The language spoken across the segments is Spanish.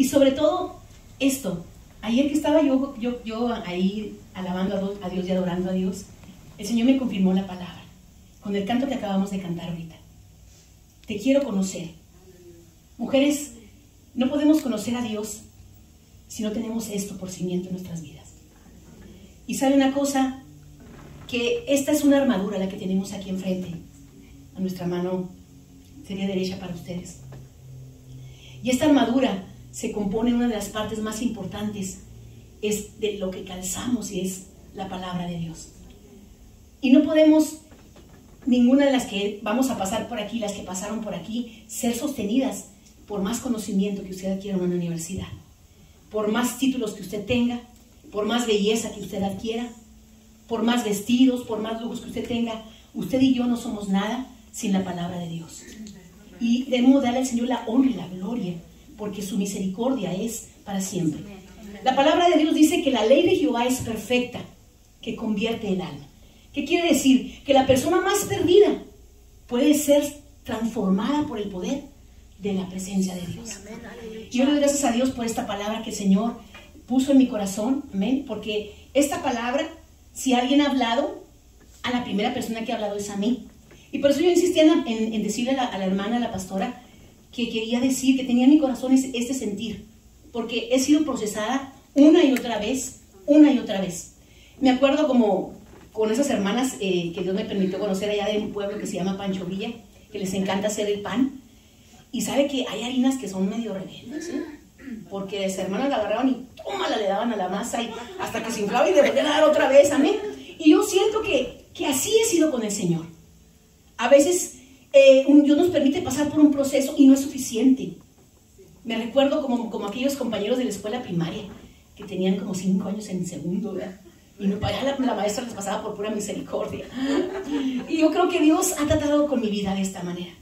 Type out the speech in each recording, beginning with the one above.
Y sobre todo esto, ayer que estaba yo ahí alabando a Dios y adorando a Dios, el Señor me confirmó la palabra con el canto que acabamos de cantar ahorita. Te quiero conocer. Mujeres, no podemos conocer a Dios si no tenemos esto por cimiento en nuestras vidas. Y sabe una cosa, que esta es una armadura la que tenemos aquí enfrente, a nuestra mano sería derecha para ustedes. Y esta armadura se compone, una de las partes más importantes es de lo que calzamos y es la palabra de Dios. Y no podemos, ninguna de las que vamos a pasar por aquí, las que pasaron por aquí, ser sostenidas por más conocimiento que usted adquiera en una universidad, por más títulos que usted tenga, por más belleza que usted adquiera, por más vestidos, por más lujos que usted tenga. Usted y yo no somos nada sin la palabra de Dios. Y debemos darle al Señor la honra y la gloria, porque su misericordia es para siempre. La palabra de Dios dice que la ley de Jehová es perfecta, que convierte el alma. ¿Qué quiere decir? Que la persona más perdida puede ser transformada por el poder de la presencia de Dios. Yo le doy gracias a Dios por esta palabra que el Señor puso en mi corazón, amén, porque esta palabra, si alguien ha hablado, a la primera persona que ha hablado es a mí. Y por eso yo insistía en decirle a la hermana, a la pastora, que quería decir, que tenía en mi corazón este sentir, porque he sido procesada una y otra vez, una y otra vez. Me acuerdo como con esas hermanas que Dios me permitió conocer allá de un pueblo que se llama Pancho Villa, que les encanta hacer el pan. Y sabe que hay harinas que son medio rebeldes, ¿eh? Porque las hermanas la agarraban y tómala, le daban a la masa y hasta que se inflaba y le volvían a dar otra vez, amén. Y yo siento que así he sido con el Señor. A veces Dios nos permite pasar por un proceso y no es suficiente. Me recuerdo como aquellos compañeros de la escuela primaria que tenían como 5 años en segundo, ¿verdad? Y la maestra les pasaba por pura misericordia. Y yo creo que Dios ha tratado con mi vida de esta manera.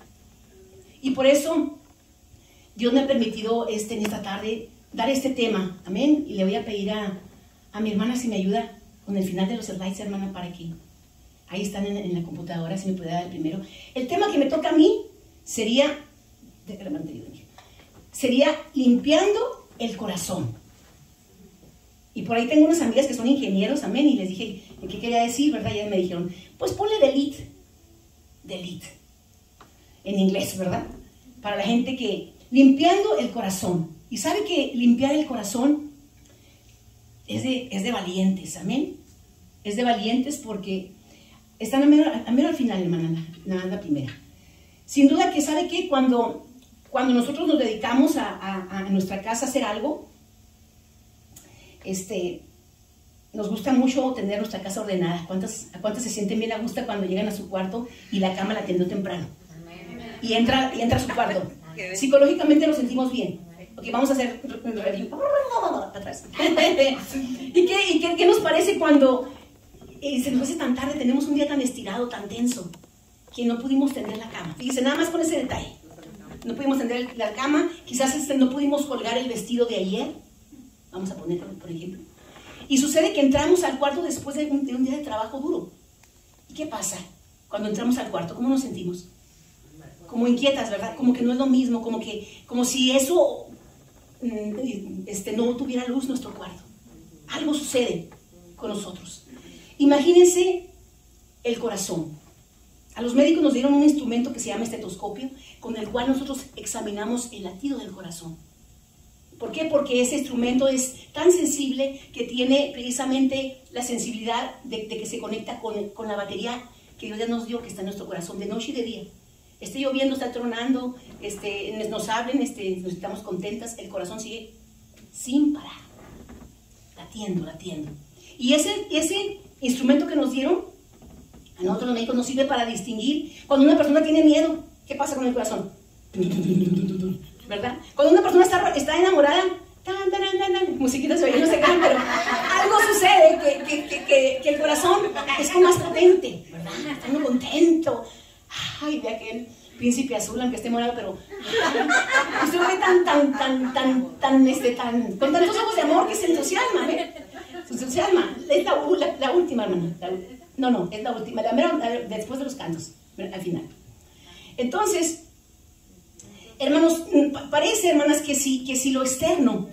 Y por eso Dios me ha permitido en esta tarde dar este tema, amén. Y le voy a pedir a mi hermana si me ayuda con el final de los slides, hermana, para que ahí están en la computadora, si me puede dar el primero. El tema que me toca a mí sería limpiando el corazón. Y por ahí tengo unas amigas que son ingenieros, amén, y les dije, ¿qué quería decir, verdad? Y ellas me dijeron, pues ponle delete, en inglés, ¿verdad? Para la gente que, limpiando el corazón. Y sabe que limpiar el corazón es de valientes, amén. Es de valientes porque están a mero al final, hermana, la primera. Sin duda que sabe que cuando nosotros nos dedicamos a nuestra casa a hacer algo, nos gusta mucho tener nuestra casa ordenada. ¿A cuántas se sienten bien a gusto cuando llegan a su cuarto y la cama la tendió temprano? Y entra a su cuarto. Psicológicamente lo sentimos bien. Ok, vamos a hacer atrás. ¿Y qué nos parece cuando se nos hace tan tarde, tenemos un día tan estirado, tan tenso, que no pudimos tender la cama? Fíjense, nada más con ese detalle. No pudimos tender la cama, quizás no pudimos colgar el vestido de ayer. Vamos a ponerlo, por ejemplo. Y sucede que entramos al cuarto después de un día de trabajo duro. ¿Y qué pasa cuando entramos al cuarto? ¿Cómo nos sentimos? Como inquietas, ¿verdad? Como que no es lo mismo, como si eso no tuviera luz nuestro cuarto. Algo sucede con nosotros. Imagínense el corazón. A los médicos nos dieron un instrumento que se llama estetoscopio, con el cual nosotros examinamos el latido del corazón. ¿Por qué? Porque ese instrumento es tan sensible que tiene precisamente la sensibilidad de que se conecta con la batería que Dios ya nos dio, que está en nuestro corazón de noche y de día. Esté lloviendo, está tronando, nos hablen, nos estamos contentas, el corazón sigue sin parar, latiendo. Y ese instrumento que nos dieron, a nosotros los médicos nos sirve para distinguir cuando una persona tiene miedo. ¿Qué pasa con el corazón? ¿Verdad? Cuando una persona está enamorada, musiquitas se oyen, no se cantan, pero algo sucede que el corazón es como más potente, ¿verdad? Está uno contento. Ay, de aquel príncipe azul, aunque esté morado, pero usted lo ve con tantos ojos de amor que se entusiasma, ¿eh? Se entusiasma. Es la última, hermana. No, es la última, después de los cantos, al final. Entonces, Hermanos, parece, hermanas, que si lo externo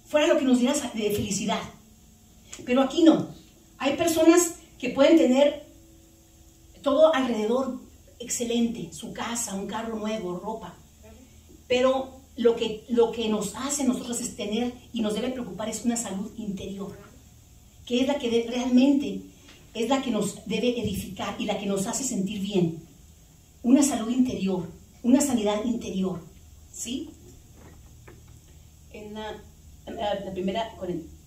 fuera lo que nos diera de felicidad. Pero aquí no. Hay personas que pueden tener todo alrededor excelente, su casa, un carro nuevo, ropa. Pero lo que nos hace a nosotros es tener y nos debe preocupar es una salud interior, que es la que realmente es la que nos debe edificar y la que nos hace sentir bien. Una salud interior, una sanidad interior, ¿sí? En la primera,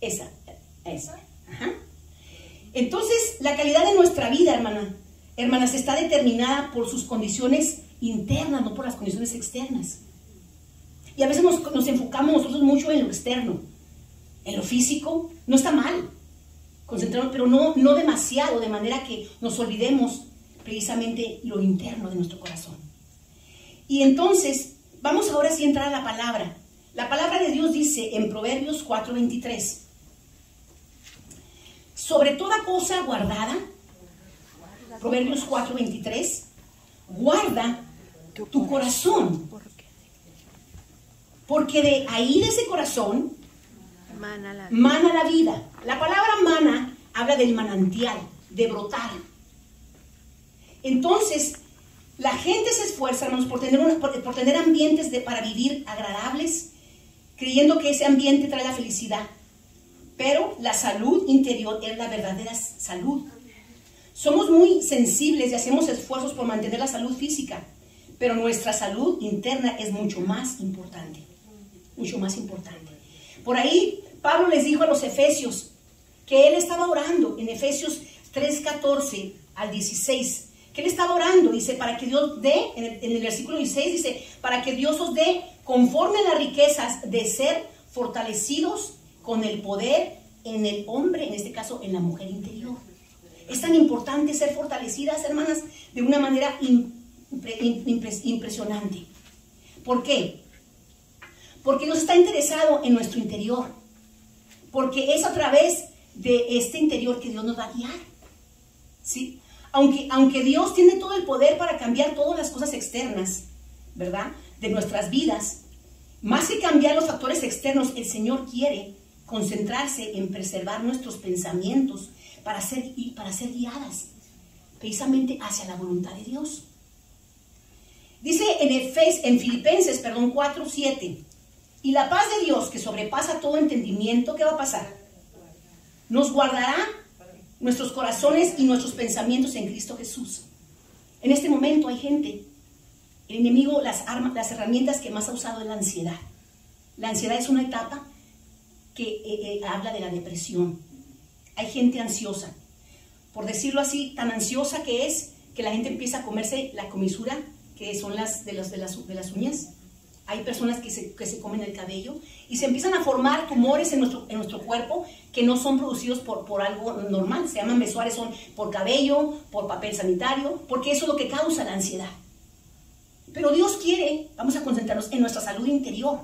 esa. Ajá. Entonces, la calidad de nuestra vida, hermanas, está determinada por sus condiciones internas, no por las condiciones externas. Y a veces nos enfocamos nosotros mucho en lo externo, en lo físico. No está mal concentrarnos, pero no demasiado, de manera que nos olvidemos precisamente lo interno de nuestro corazón. Y entonces, vamos ahora sí a entrar a la palabra. La palabra de Dios dice en Proverbios 4:23, sobre toda cosa guardada, Proverbios 4:23, guarda tu corazón, porque de ahí, de ese corazón, mana la vida. La palabra mana habla del manantial, de brotar. Entonces, la gente se esfuerza, hermanos, por tener ambientes para vivir agradables, creyendo que ese ambiente trae la felicidad. Pero la salud interior es la verdadera salud. Somos muy sensibles y hacemos esfuerzos por mantener la salud física, pero nuestra salud interna es mucho más importante. Mucho más importante. Por ahí, Pablo les dijo a los efesios que él estaba orando en Efesios 3:14 al 16. Que él estaba orando, dice, para que Dios dé, en el versículo 16 dice, para que Dios os dé conforme a las riquezas de ser fortalecidos con el poder en el hombre, en este caso en la mujer interior. Es tan importante ser fortalecidas, hermanas, de una manera impresionante. ¿Por qué? Porque Dios está interesado en nuestro interior. Porque es a través de este interior que Dios nos va a guiar. ¿Sí? Aunque Dios tiene todo el poder para cambiar todas las cosas externas, ¿verdad?, de nuestras vidas, más que cambiar los factores externos, el Señor quiere concentrarse en preservar nuestros pensamientos para ser guiadas precisamente hacia la voluntad de Dios. Dice en Filipenses 4:7, y la paz de Dios que sobrepasa todo entendimiento, ¿qué va a pasar? Nos guardará nuestros corazones y nuestros pensamientos en Cristo Jesús. En este momento hay gente, el enemigo, las herramientas que más ha usado es la ansiedad. La ansiedad es una etapa que habla de la depresión. Hay gente ansiosa, por decirlo así, tan ansiosa que es que la gente empieza a comerse la comisura, que son las de las uñas. Hay personas que se comen el cabello y se empiezan a formar tumores en nuestro cuerpo que no son producidos por algo normal. Se llaman besoares, son por cabello, por papel sanitario, porque eso es lo que causa la ansiedad. Pero Dios quiere, vamos a concentrarnos en nuestra salud interior.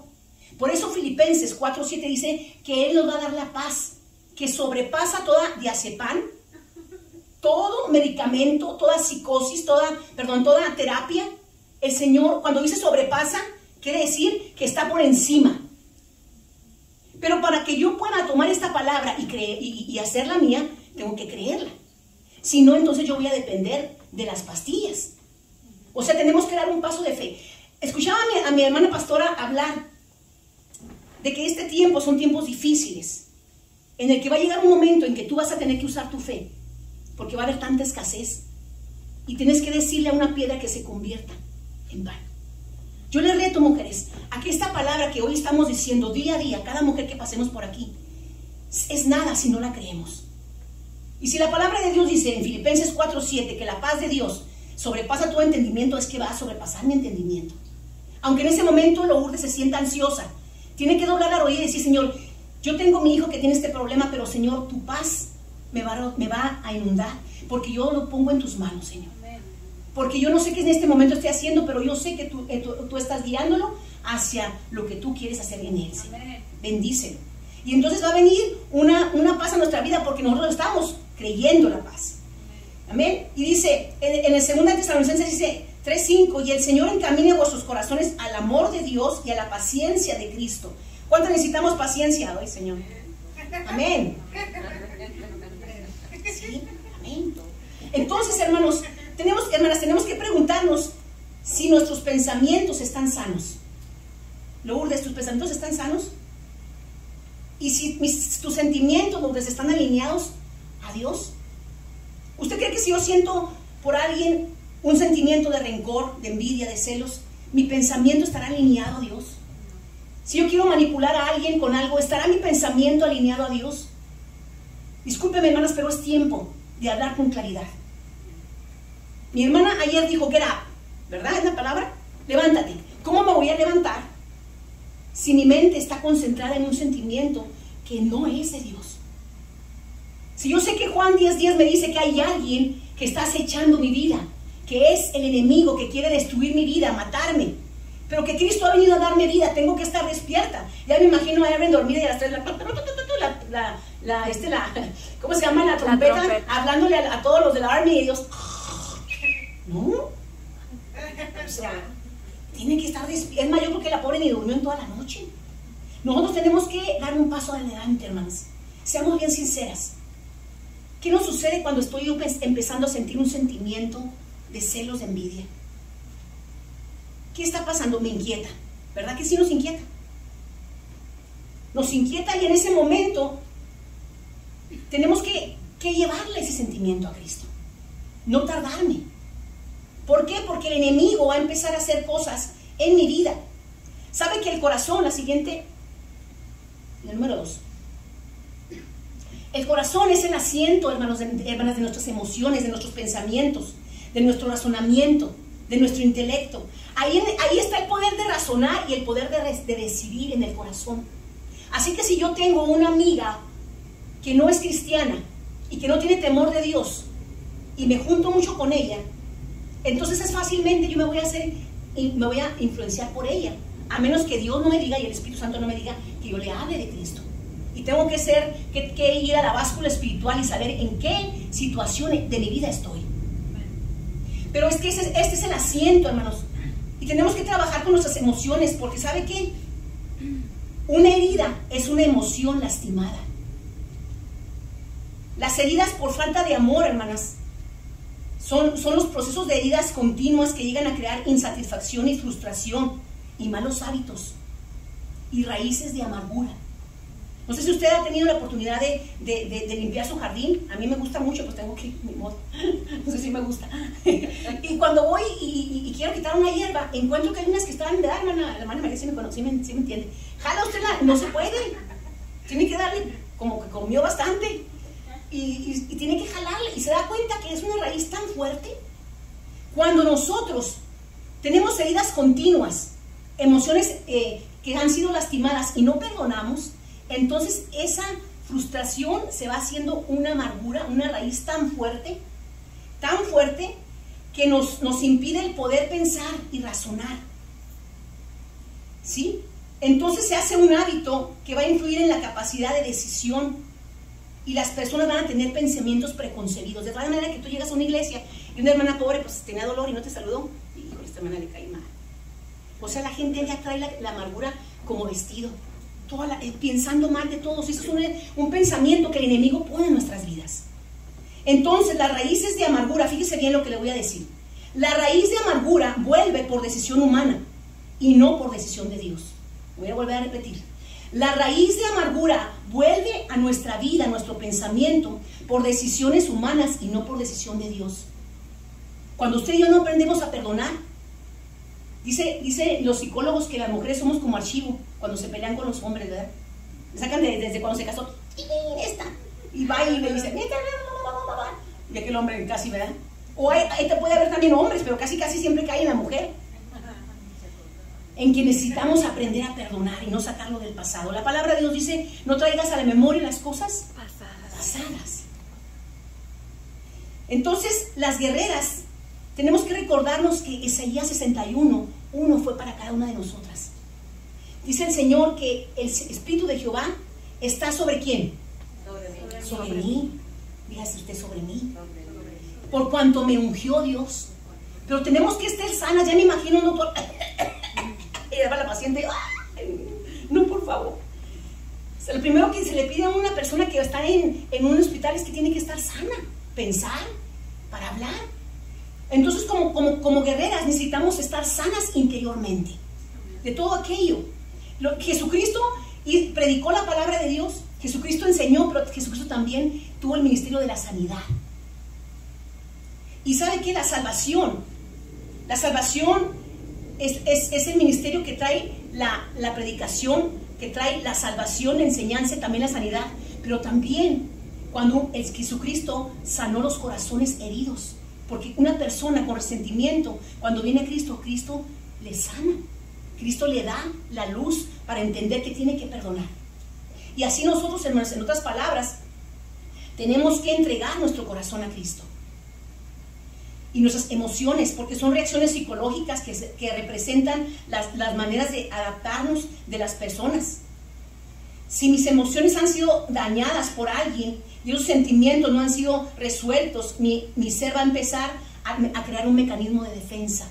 Por eso Filipenses 4:7 dice que Él nos va a dar la paz, que sobrepasa toda diazepam, todo medicamento, toda psicosis, toda terapia. El Señor, cuando dice sobrepasa, quiere decir que está por encima. Pero para que yo pueda tomar esta palabra y hacerla mía, tengo que creerla. Si no, entonces yo voy a depender de las pastillas. O sea, tenemos que dar un paso de fe. Escuchaba a mi hermana pastora hablar de que este tiempo son tiempos difíciles, en el que va a llegar un momento en que tú vas a tener que usar tu fe, porque va a haber tanta escasez, y tienes que decirle a una piedra que se convierta en pan. Yo les reto, mujeres, a que esta palabra que hoy estamos diciendo día a día, cada mujer que pasemos por aquí, es nada si no la creemos. Y si la palabra de Dios dice en Filipenses 4:7 que la paz de Dios sobrepasa todo entendimiento, es que va a sobrepasar mi entendimiento. Aunque en ese momento Lourdes se sienta ansiosa, tiene que doblar la rodilla y decir, Señor, yo tengo mi hijo que tiene este problema, pero Señor, tu paz me va a inundar, porque yo lo pongo en tus manos, Señor. Porque yo no sé qué en este momento estoy haciendo, pero yo sé que tú estás guiándolo hacia lo que tú quieres hacer en él, Señor. Bendícelo. Y entonces va a venir una paz a nuestra vida, porque nosotros estamos creyendo la paz. Amén. Y dice, en el 2 Tesalonicenses dice 3:5, y el Señor encamine vuestros corazones al amor de Dios y a la paciencia de Cristo. ¿Cuánto necesitamos paciencia hoy, Señor? Amén. Sí, amén. Entonces, hermanas, tenemos que preguntarnos si nuestros pensamientos están sanos. Lourdes, ¿tus pensamientos están sanos? Y si tus sentimientos, Lourdes, están alineados a Dios. ¿Usted cree que si yo siento por alguien un sentimiento de rencor, de envidia, de celos, mi pensamiento estará alineado a Dios? Si yo quiero manipular a alguien con algo, ¿estará mi pensamiento alineado a Dios? Discúlpeme, hermanas, pero es tiempo de hablar con claridad. Mi hermana ayer dijo get up, ¿verdad? ¿Es la palabra? Levántate. ¿Cómo me voy a levantar si mi mente está concentrada en un sentimiento que no es de Dios? Si yo sé que Juan 10:10 me dice que hay alguien que está acechando mi vida, que es el enemigo que quiere destruir mi vida, matarme, pero que Cristo ha venido a darme vida, tengo que estar despierta. Ya me imagino a Evelyn dormida y a las 3 ¿cómo se llama? La trompeta, hablándole a todos los de la Army y Dios. ¿No? O sea, tiene que estar despierta. Es más, yo creo que la pobre ni durmió en toda la noche. Nosotros tenemos que dar un paso adelante, hermanos. Seamos bien sinceras. ¿Qué nos sucede cuando estoy empezando a sentir un sentimiento de celos, de envidia? ¿Qué está pasando? Me inquieta. ¿Verdad que sí nos inquieta? Nos inquieta y en ese momento tenemos que llevarle ese sentimiento a Cristo. No tardarme. ¿Por qué? Porque el enemigo va a empezar a hacer cosas en mi vida. ¿Sabe que el corazón, la siguiente, el número 2, el corazón es el asiento, hermanas, de nuestras emociones, de nuestros pensamientos, de nuestro razonamiento, de nuestro intelecto. Ahí está el poder de razonar y el poder de decidir en el corazón. Así que si yo tengo una amiga que no es cristiana y que no tiene temor de Dios y me junto mucho con ella, entonces es fácilmente yo me voy a influenciar por ella, a menos que Dios no me diga y el Espíritu Santo no me diga que yo le hable de Cristo. Y tengo que ir a la báscula espiritual y saber en qué situación de mi vida estoy. Pero es que este es el asiento, hermanos. Y tenemos que trabajar con nuestras emociones, porque ¿sabe qué? Una herida es una emoción lastimada. Las heridas por falta de amor, hermanas, son los procesos de heridas continuas que llegan a crear insatisfacción y frustración y malos hábitos y raíces de amargura. No sé si usted ha tenido la oportunidad de limpiar su jardín. A mí me gusta mucho, pues tengo que, ni modo, no sé si me gusta. Y cuando voy y quiero quitar una hierba, encuentro que hay unas que están, ¿verdad, hermana? La hermana María sí me entiende. Jala usted no se puede. Tiene que darle, como que comió bastante. Y tiene que jalarle. Y se da cuenta que es una raíz tan fuerte. Cuando nosotros tenemos heridas continuas, emociones que han sido lastimadas y no perdonamos, entonces esa frustración se va haciendo una amargura, una raíz tan fuerte que nos impide el poder pensar y razonar. ¿Sí? Entonces se hace un hábito que va a influir en la capacidad de decisión y las personas van a tener pensamientos preconcebidos. De tal manera que tú llegas a una iglesia y una hermana pobre pues tenía dolor y no te saludó y con esta hermana le cae mal. O sea, la gente ya trae la amargura como vestido. Pensando mal de todos. Eso es un pensamiento que el enemigo pone en nuestras vidas. Entonces las raíces de amargura, fíjese bien lo que le voy a decir, la raíz de amargura vuelve por decisión humana y no por decisión de Dios. Voy a volver a repetir, la raíz de amargura vuelve a nuestra vida, a nuestro pensamiento, por decisiones humanas y no por decisión de Dios. Cuando usted y yo no aprendemos a perdonar, dice los psicólogos que las mujeres somos como archivo cuando se pelean con los hombres, ¿verdad? Le sacan desde cuando se casó, y va y le dice, y aquel hombre casi, ¿verdad? O ahí te puede haber también hombres, pero casi siempre cae en la mujer, en que necesitamos aprender a perdonar y no sacarlo del pasado. La palabra de Dios dice, no traigas a la memoria las cosas pasadas. Entonces, las guerreras, tenemos que recordarnos que Isaías 61:1 fue para cada una de nosotras. Dice el Señor que el Espíritu de Jehová está ¿sobre quién? Sobre mí. Dígase usted, sobre mí. Por cuanto me ungió Dios Pero tenemos que estar sanas. Ya me imagino un doctor y va la paciente, no, por favor. O sea, lo primero que se le pide a una persona que está en un hospital es que tiene que estar sana, pensar, para hablar. Entonces, como guerreras necesitamos estar sanas interiormente de todo aquello. Jesucristo predicó la palabra de Dios, Jesucristo enseñó, pero Jesucristo también tuvo el ministerio de la sanidad. Y ¿sabe qué? La salvación es el ministerio que trae la predicación, que trae la salvación, la enseñanza y también la sanidad. Pero también cuando Jesucristo sanó los corazones heridos. Porque una persona con resentimiento, cuando viene a Cristo, Cristo le sana. Cristo le da la luz para entender que tiene que perdonar. Y así nosotros, hermanos, en otras palabras, tenemos que entregar nuestro corazón a Cristo. Y nuestras emociones, porque son reacciones psicológicas que representan las maneras de adaptarnos de las personas. Si mis emociones han sido dañadas por alguien y esos sentimientos no han sido resueltos, mi ser va a empezar a crear un mecanismo de defensa.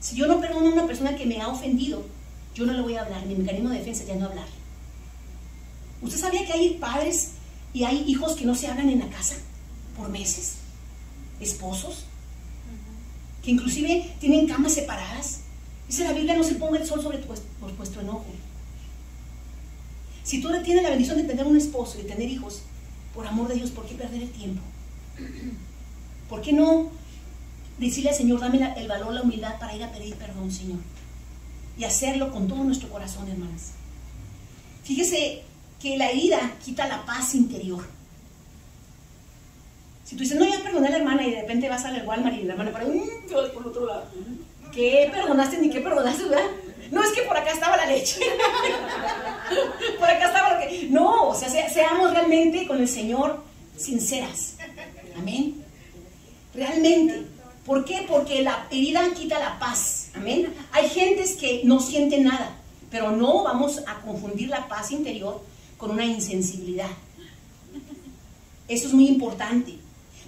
Si yo no perdono a una persona que me ha ofendido, yo no le voy a hablar. Mi mecanismo de defensa ya no hablar. ¿Usted sabía que hay padres y hay hijos que no se hablan en la casa por meses? Esposos que inclusive tienen camas separadas. Dice la Biblia: no se ponga el sol sobre vuestro enojo. Si tú tienes la bendición de tener un esposo y de tener hijos, por amor de Dios, ¿por qué perder el tiempo? ¿Por qué no decirle al Señor: dame el valor, la humildad para ir a pedir perdón, Señor? Y hacerlo con todo nuestro corazón, hermanas. Fíjese que la herida quita la paz interior. Si tú dices: no, ya perdoné a la hermana, y de repente vas al Walmart y la hermana para por el otro lado. ¿Qué perdonaste? Ni qué perdonaste, ¿verdad? No, es que por acá estaba la leche. Por acá estaba lo que... No, o sea, seamos realmente con el Señor sinceras. Amén. Realmente. ¿Por qué? Porque la herida quita la paz. Amén. Hay gentes que no sienten nada, pero no vamos a confundir la paz interior con una insensibilidad. Eso es muy importante.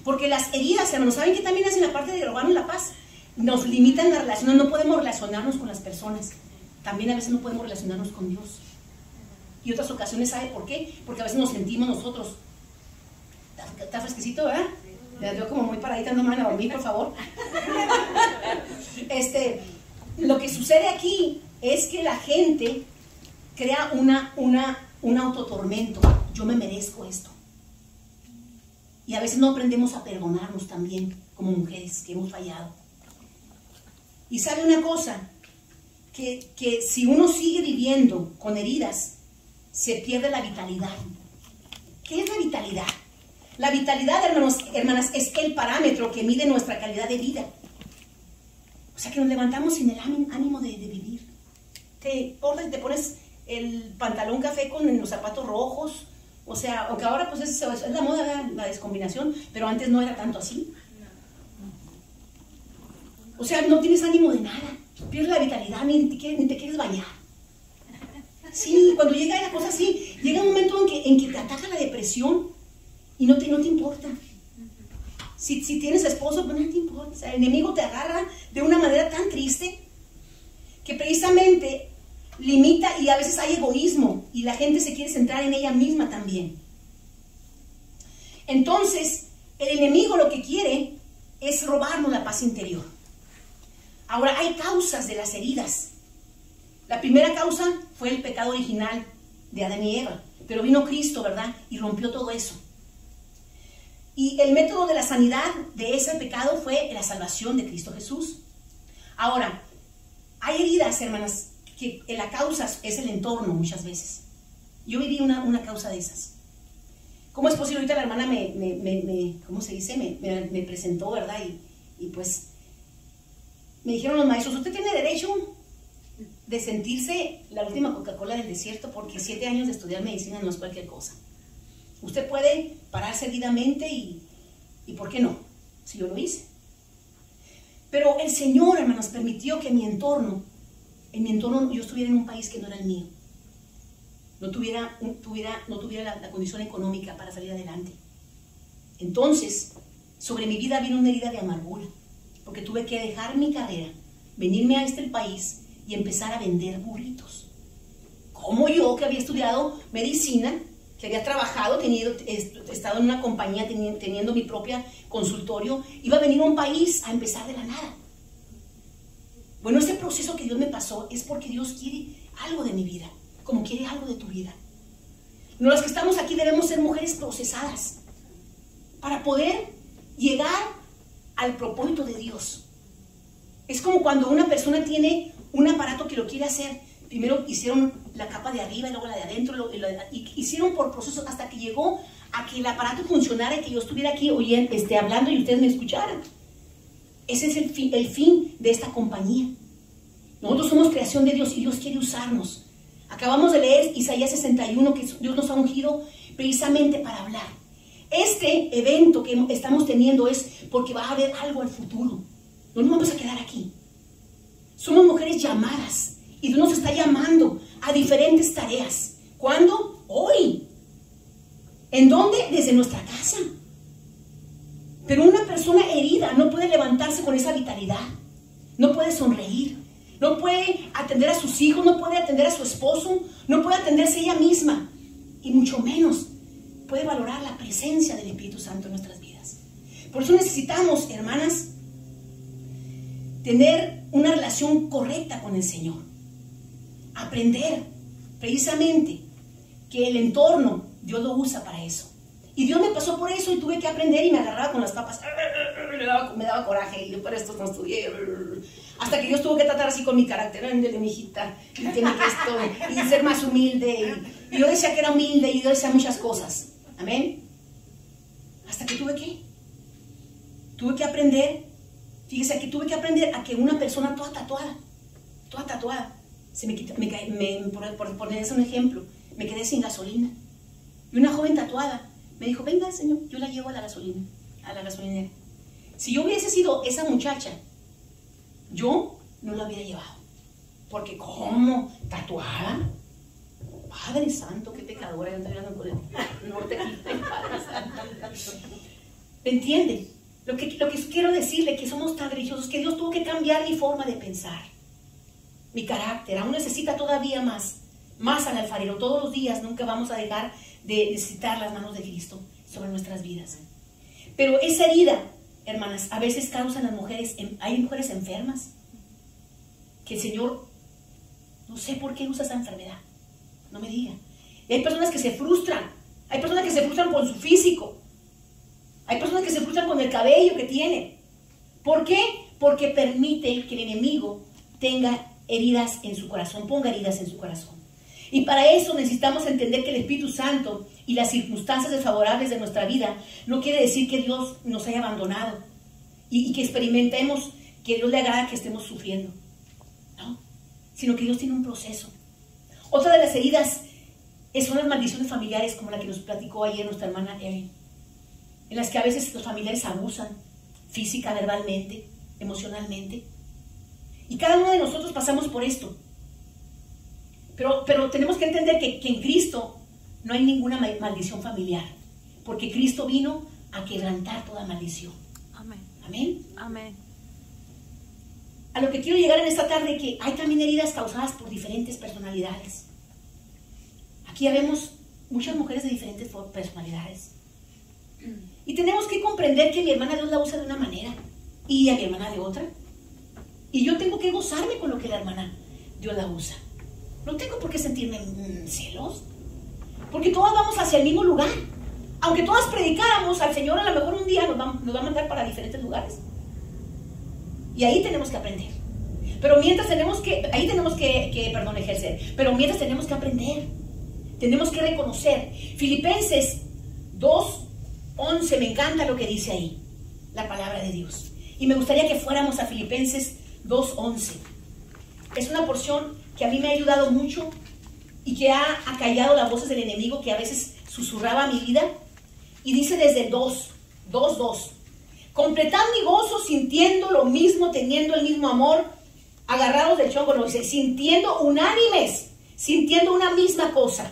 Porque las heridas, hermanos, ¿saben qué también hacen la parte de robarnos la paz? Nos limitan las relaciones, no podemos relacionarnos con las personas. También a veces no podemos relacionarnos con Dios. Y otras ocasiones, ¿sabe por qué? Porque a veces nos sentimos nosotros. Está fresquecito, ¿verdad? Me veo como muy paradita, no me van a dormir, por favor. Lo que sucede aquí es que la gente crea un autotormento. Yo me merezco esto. Y a veces no aprendemos a perdonarnos también, como mujeres que hemos fallado. Y sabe una cosa, que si uno sigue viviendo con heridas, se pierde la vitalidad. ¿Qué es la vitalidad? La vitalidad, hermanas, es el parámetro que mide nuestra calidad de vida. O sea, que nos levantamos sin el ánimo de vivir. Te pones el pantalón café con los zapatos rojos. O sea, aunque ahora pues es la moda, la descombinación, pero antes no era tanto así. O sea, no tienes ánimo de nada, pierdes la vitalidad, ni te quieres bañar. Sí, cuando llega la cosa así, llega un momento en que te ataca la depresión y no te importa. Si tienes esposo, pues no te importa. O sea, el enemigo te agarra de una manera tan triste que precisamente limita, y a veces hay egoísmo y la gente se quiere centrar en ella misma también. Entonces, el enemigo lo que quiere es robarnos la paz interior. Ahora, hay causas de las heridas. La primera causa fue el pecado original de Adán y Eva, pero vino Cristo, ¿verdad? Y rompió todo eso. Y el método de la sanidad de ese pecado fue la salvación de Cristo Jesús. Ahora, hay heridas, hermanas, que la causa es el entorno muchas veces. Yo viví una causa de esas. ¿Cómo es posible? Ahorita la hermana ¿cómo se dice? Me presentó, ¿verdad? Y pues me dijeron los maestros: usted tiene derecho de sentirse la última Coca-Cola del desierto, porque 7 años de estudiar medicina no es cualquier cosa. Usted puede parar seguidamente y ¿por qué no? Si yo lo hice. Pero el Señor, hermanos, permitió que en mi entorno yo estuviera en un país que no era el mío. No tuviera la condición económica para salir adelante. Entonces, sobre mi vida vino una herida de amargura, porque tuve que dejar mi carrera, venirme a este país y empezar a vender burritos. Como yo, que había estudiado medicina, que había trabajado, estado en una compañía teniendo mi propia consultorio, iba a venir a un país a empezar de la nada. Bueno, este proceso que Dios me pasó es porque Dios quiere algo de mi vida, como quiere algo de tu vida. No, las que estamos aquí debemos ser mujeres procesadas para poder llegar al propósito de Dios. Es como cuando una persona tiene un aparato que lo quiere hacer. Primero hicieron la capa de arriba y luego la de adentro, y hicieron por proceso hasta que llegó a que el aparato funcionara y que yo estuviera aquí hablando y ustedes me escucharan. Ese es el fin de esta compañía. Nosotros somos creación de Dios y Dios quiere usarnos. Acabamos de leer Isaías 61, que Dios nos ha ungido precisamente para hablar. Este evento que estamos teniendo es porque va a haber algo al futuro. No nos vamos a quedar aquí. Somos mujeres llamadas y Dios nos está llamando a diferentes tareas. ¿Cuándo? Hoy. ¿En dónde? Desde nuestra casa. Pero una persona herida no puede levantarse con esa vitalidad. No puede sonreír. No puede atender a sus hijos. No puede atender a su esposo. No puede atenderse ella misma. Y mucho menos puede valorar la presencia del Espíritu Santo en nuestras vidas. Por eso necesitamos, hermanas, tener una relación correcta con el Señor. Aprender precisamente que el entorno Dios lo usa para eso. Y Dios me pasó por eso y tuve que aprender y me agarraba con las papas. Me daba coraje y yo para esto no estudié. Hasta que Dios tuvo que tratar así con mi carácter. Ándale, mijita, y tiene que esto, y ser más humilde. Y yo decía que era humilde y yo decía muchas cosas. Amén. Hasta que tuve que aprender. Fíjese que tuve que aprender a que una persona toda tatuada, se me quita, por ponerles un ejemplo, me quedé sin gasolina. Y una joven tatuada me dijo, venga, señor, yo la llevo a la gasolinera. Si yo hubiese sido esa muchacha, yo no la hubiera llevado. Porque ¿cómo? ¿Tatuada? Padre Santo, qué pecadora, yo estoy hablando por el norte aquí, Padre Santo. ¿Me entiende? Lo que quiero decirle que somos tan religiosos que Dios tuvo que cambiar mi forma de pensar, mi carácter. Aún necesita todavía más al alfarero. Todos los días nunca vamos a dejar de necesitar las manos de Cristo sobre nuestras vidas. Pero esa herida, hermanas, a veces causan las mujeres, hay mujeres enfermas, que el Señor, no sé por qué usa esa enfermedad, no me diga. Y hay personas que se frustran, hay personas que se frustran con su físico, hay personas que se frustran con el cabello que tienen. ¿Por qué? Porque permite que el enemigo tenga heridas en su corazón, ponga heridas en su corazón. Y para eso necesitamos entender que el Espíritu Santo y las circunstancias desfavorables de nuestra vida no quiere decir que Dios nos haya abandonado y que experimentemos que Dios le agrada que estemos sufriendo, ¿no? Sino que Dios tiene un proceso. Otra de las heridas son las maldiciones familiares, como la que nos platicó ayer nuestra hermana Erin, en las que a veces los familiares abusan física, verbalmente, emocionalmente. Y cada uno de nosotros pasamos por esto. Pero tenemos que entender que en Cristo no hay ninguna maldición familiar, porque Cristo vino a quebrantar toda maldición. Amén. Amén. Amén. A lo que quiero llegar en esta tarde, que hay también heridas causadas por diferentes personalidades. Aquí ya vemos muchas mujeres de diferentes personalidades. Y tenemos que comprender que mi hermana Dios la usa de una manera y a mi hermana de otra. Y yo tengo que gozarme con lo que la hermana Dios la usa. No tengo por qué sentirme celos, porque todas vamos hacia el mismo lugar. Aunque todas predicáramos al Señor, a lo mejor un día nos va a mandar para diferentes lugares. Y ahí tenemos que aprender. Pero mientras ejercer. Pero mientras tenemos que aprender. Tenemos que reconocer. Filipenses 2:11, me encanta lo que dice ahí, la palabra de Dios. Y me gustaría que fuéramos a Filipenses 2:11. Es una porción que a mí me ha ayudado mucho y que ha acallado las voces del enemigo que a veces susurraba a mi vida. Y dice desde el 2:2. Completad mi gozo sintiendo lo mismo, teniendo el mismo amor, agarrados del chongo, no dice, sintiendo unánimes, sintiendo una misma cosa.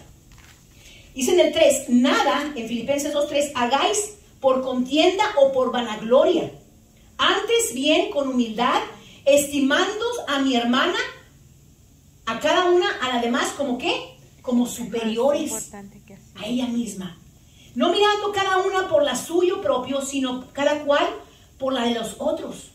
Dice en el 3, nada, en Filipenses 2:3, hagáis por contienda o por vanagloria. Antes bien, con humildad, estimando a mi hermana, a cada una, a las demás, ¿como qué? Como superiores a ella misma. No mirando cada una por la suyo propio, sino cada cual por la de los otros.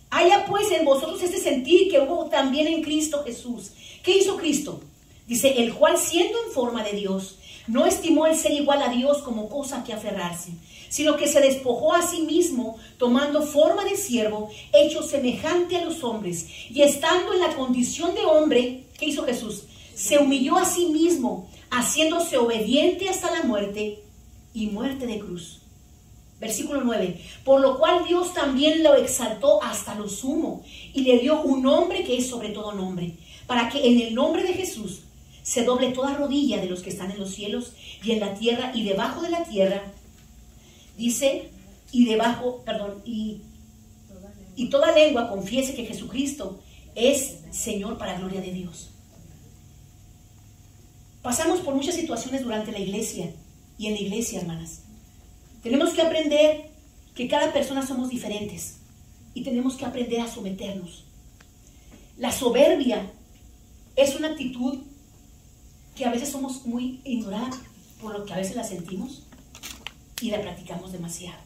Haya pues en vosotros este sentir que hubo también en Cristo Jesús. ¿Qué hizo Cristo? Dice, el cual siendo en forma de Dios, no estimó el ser igual a Dios como cosa que aferrarse, sino que se despojó a sí mismo, tomando forma de siervo, hecho semejante a los hombres, y estando en la condición de hombre, ¿qué hizo Jesús? Se humilló a sí mismo, haciéndose obediente hasta la muerte, y muerte de cruz. Versículo 9, por lo cual Dios también lo exaltó hasta lo sumo, y le dio un nombre que es sobre todo nombre, para que en el nombre de Jesús se doble toda rodilla de los que están en los cielos y en la tierra y debajo de la tierra. Dice, y toda lengua confiese que Jesucristo es Señor para gloria de Dios. Pasamos por muchas situaciones durante la iglesia y en la iglesia, hermanas. Tenemos que aprender que cada persona somos diferentes y tenemos que aprender a someternos. La soberbia es una actitud que a veces somos muy ignoradas por lo que a veces la sentimos y la practicamos demasiado.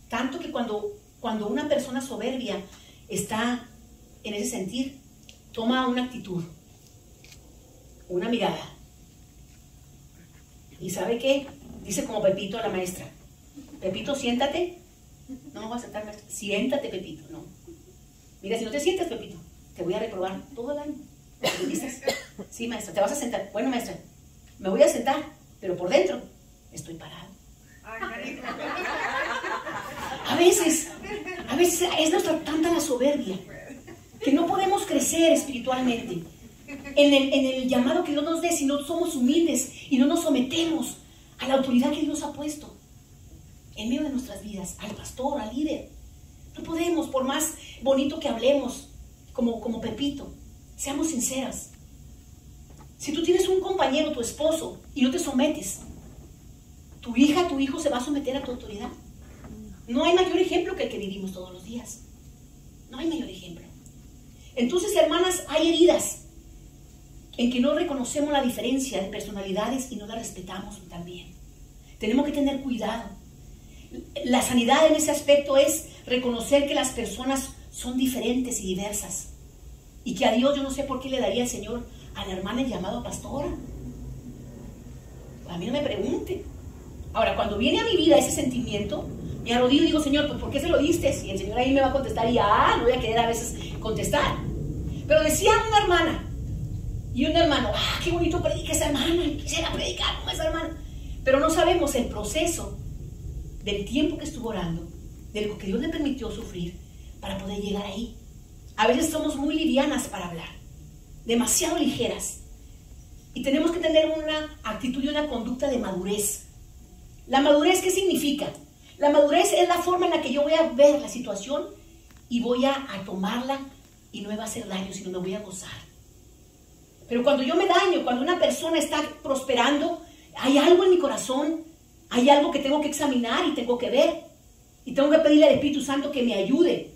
Tanto que cuando una persona soberbia está en ese sentir, toma una actitud, una mirada. ¿Y sabe qué? Dice como Pepito a la maestra, Pepito, siéntate. No me voy a sentar, maestra. Siéntate, Pepito. No. Mira, si no te sientas, Pepito, te voy a reprobar todo el año. ¿Entendiste? Sí, maestra, te vas a sentar. Bueno, maestra, me voy a sentar, pero por dentro estoy parado. A veces es nuestra tanta la soberbia que no podemos crecer espiritualmente en el llamado que Dios nos dé si no somos humildes y no nos sometemos a la autoridad que Dios ha puesto en medio de nuestras vidas, al pastor, al líder. No podemos, por más bonito que hablemos, como Pepito, seamos sinceras. Si tú tienes un compañero, tu esposo, y no te sometes, tu hija, tu hijo se va a someter a tu autoridad. No hay mayor ejemplo que el que vivimos todos los días. No hay mayor ejemplo. Entonces, hermanas, hay heridas en que no reconocemos la diferencia de personalidades y no la respetamos también. Tenemos que tener cuidado. La sanidad en ese aspecto es reconocer que las personas son diferentes y diversas. Y que a Dios, yo no sé por qué le daría el Señor a la hermana el llamado pastora. A mí no me pregunte. Ahora, cuando viene a mi vida ese sentimiento, me arrodillo y digo, Señor, pues ¿por qué se lo diste? Y el Señor ahí me va a contestar y no voy a querer a veces contestar. Pero decía una hermana y un hermano, qué bonito predica esa hermana, y quisiera predicar como esa hermana. Pero no sabemos el proceso del tiempo que estuvo orando, de lo que Dios le permitió sufrir para poder llegar ahí. A veces somos muy livianas para hablar, demasiado ligeras. Y tenemos que tener una actitud y una conducta de madurez. ¿La madurez qué significa? La madurez es la forma en la que yo voy a ver la situación y voy a tomarla y no me va a hacer daño, sino me voy a gozar. Pero cuando yo me daño, cuando una persona está prosperando, hay algo en mi corazón, hay algo que tengo que examinar y tengo que ver. Y tengo que pedirle al Espíritu Santo que me ayude.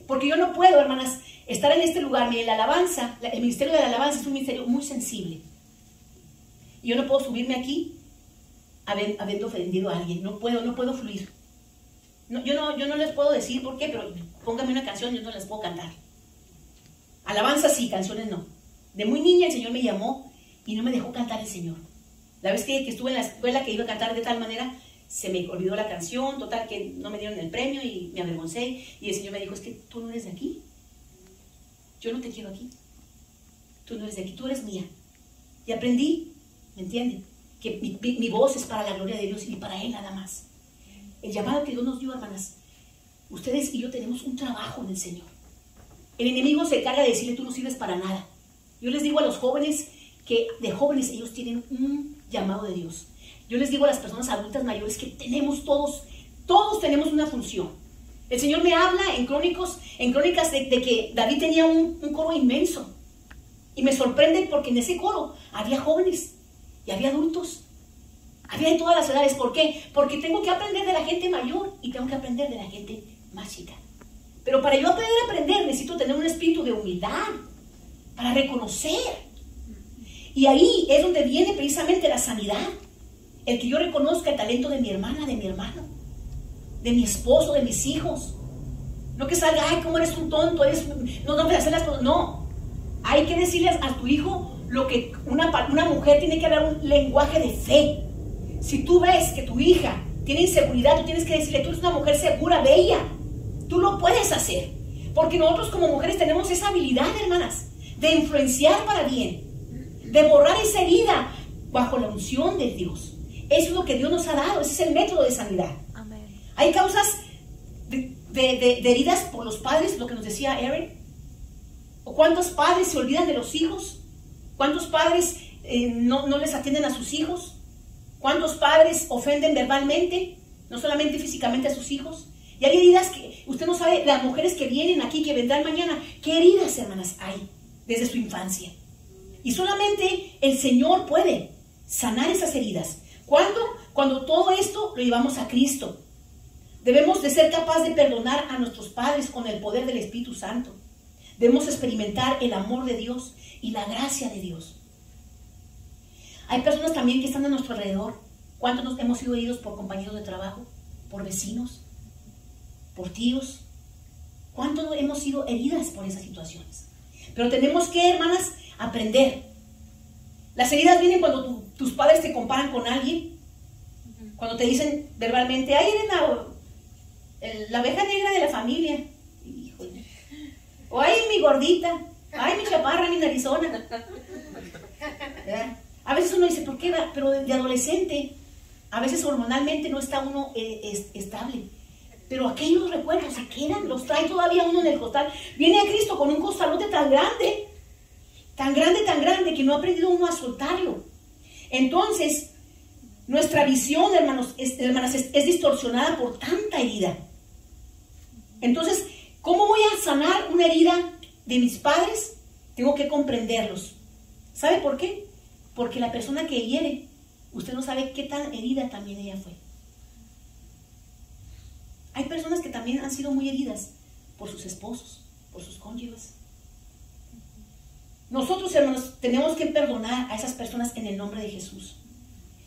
Porque yo no puedo, hermanas, estar en este lugar. Miren, la alabanza, el ministerio de la alabanza es un ministerio muy sensible. Y yo no puedo subirme aquí habiendo ofendido a alguien. No puedo fluir. Yo no les puedo decir por qué, pero pónganme una canción y yo no les puedo cantar. Alabanza sí, canciones no. De muy niña el Señor me llamó y no me dejó cantar el Señor. La vez que estuve en la escuela que iba a cantar de tal manera, se me olvidó la canción, total que no me dieron el premio y me avergoncé. Y el Señor me dijo, es que tú no eres de aquí. Yo no te quiero aquí. Tú no eres de aquí, tú eres mía. Y aprendí, ¿me entienden? Que mi voz es para la gloria de Dios y para Él nada más. El llamado que Dios nos dio, hermanas, ustedes y yo tenemos un trabajo en el Señor. El enemigo se encarga de decirle, tú no sirves para nada. Yo les digo a los jóvenes que de jóvenes ellos tienen un llamado de Dios. Yo les digo a las personas adultas mayores que tenemos todos tenemos una función. El Señor me habla en crónicas de que David tenía un coro inmenso. Y me sorprende porque en ese coro había jóvenes y había adultos. Había en todas las edades. ¿Por qué? Porque tengo que aprender de la gente mayor y tengo que aprender de la gente más chica. Pero para yo poder aprender necesito tener un espíritu de humildad, para reconocer. Y ahí es donde viene precisamente la sanidad. El que yo reconozca el talento de mi hermana, de mi hermano, de mi esposo, de mis hijos. No que salga, ay, cómo eres un tonto, no debes hacer las cosas. No, hay que decirle a tu hijo lo que una mujer tiene que hablar, un lenguaje de fe. Si tú ves que tu hija tiene inseguridad, tú tienes que decirle, tú eres una mujer segura, bella. Tú lo puedes hacer. Porque nosotros como mujeres tenemos esa habilidad, hermanas, de influenciar para bien, de borrar esa herida bajo la unción de Dios. Eso es lo que Dios nos ha dado, ese es el método de sanidad. Amén. Hay causas de heridas por los padres, lo que nos decía Aaron. ¿O cuántos padres se olvidan de los hijos? ¿Cuántos padres no les atienden a sus hijos? ¿Cuántos padres ofenden verbalmente, no solamente físicamente a sus hijos? Y hay heridas que usted no sabe, las mujeres que vienen aquí, que vendrán mañana, ¿qué heridas, hermanas, hay desde su infancia? Y solamente el Señor puede sanar esas heridas. ¿Cuándo? Cuando todo esto lo llevamos a Cristo. Debemos de ser capaces de perdonar a nuestros padres con el poder del Espíritu Santo. Debemos experimentar el amor de Dios y la gracia de Dios. Hay personas también que están a nuestro alrededor. ¿Cuántos nos hemos sido heridos por compañeros de trabajo? ¿Por vecinos? ¿Por tíos? ¿Cuántos hemos sido heridas por esas situaciones? Pero tenemos que, hermanas, aprender. Las heridas vienen cuando tus padres te comparan con alguien. Cuando te dicen verbalmente, ay, eres la oveja negra de la familia. Híjole. O ay, mi gordita. Ay, mi chaparra, mi narizona. ¿Verdad? A veces uno dice, ¿por qué? Pero de adolescente, a veces hormonalmente no está uno estable. Pero aquellos recuerdos se quedan, los trae todavía uno en el costal. Viene a Cristo con un costalote tan grande, que no ha aprendido uno a soltarlo. Entonces, nuestra visión, hermanas, es distorsionada por tanta herida. Entonces, ¿cómo voy a sanar una herida de mis padres? Tengo que comprenderlos. ¿Sabe por qué? Porque la persona que hiere, usted no sabe qué tan herida también ella fue. Hay personas que también han sido muy heridas por sus esposos, por sus cónyuges. Nosotros, hermanos, tenemos que perdonar a esas personas en el nombre de Jesús.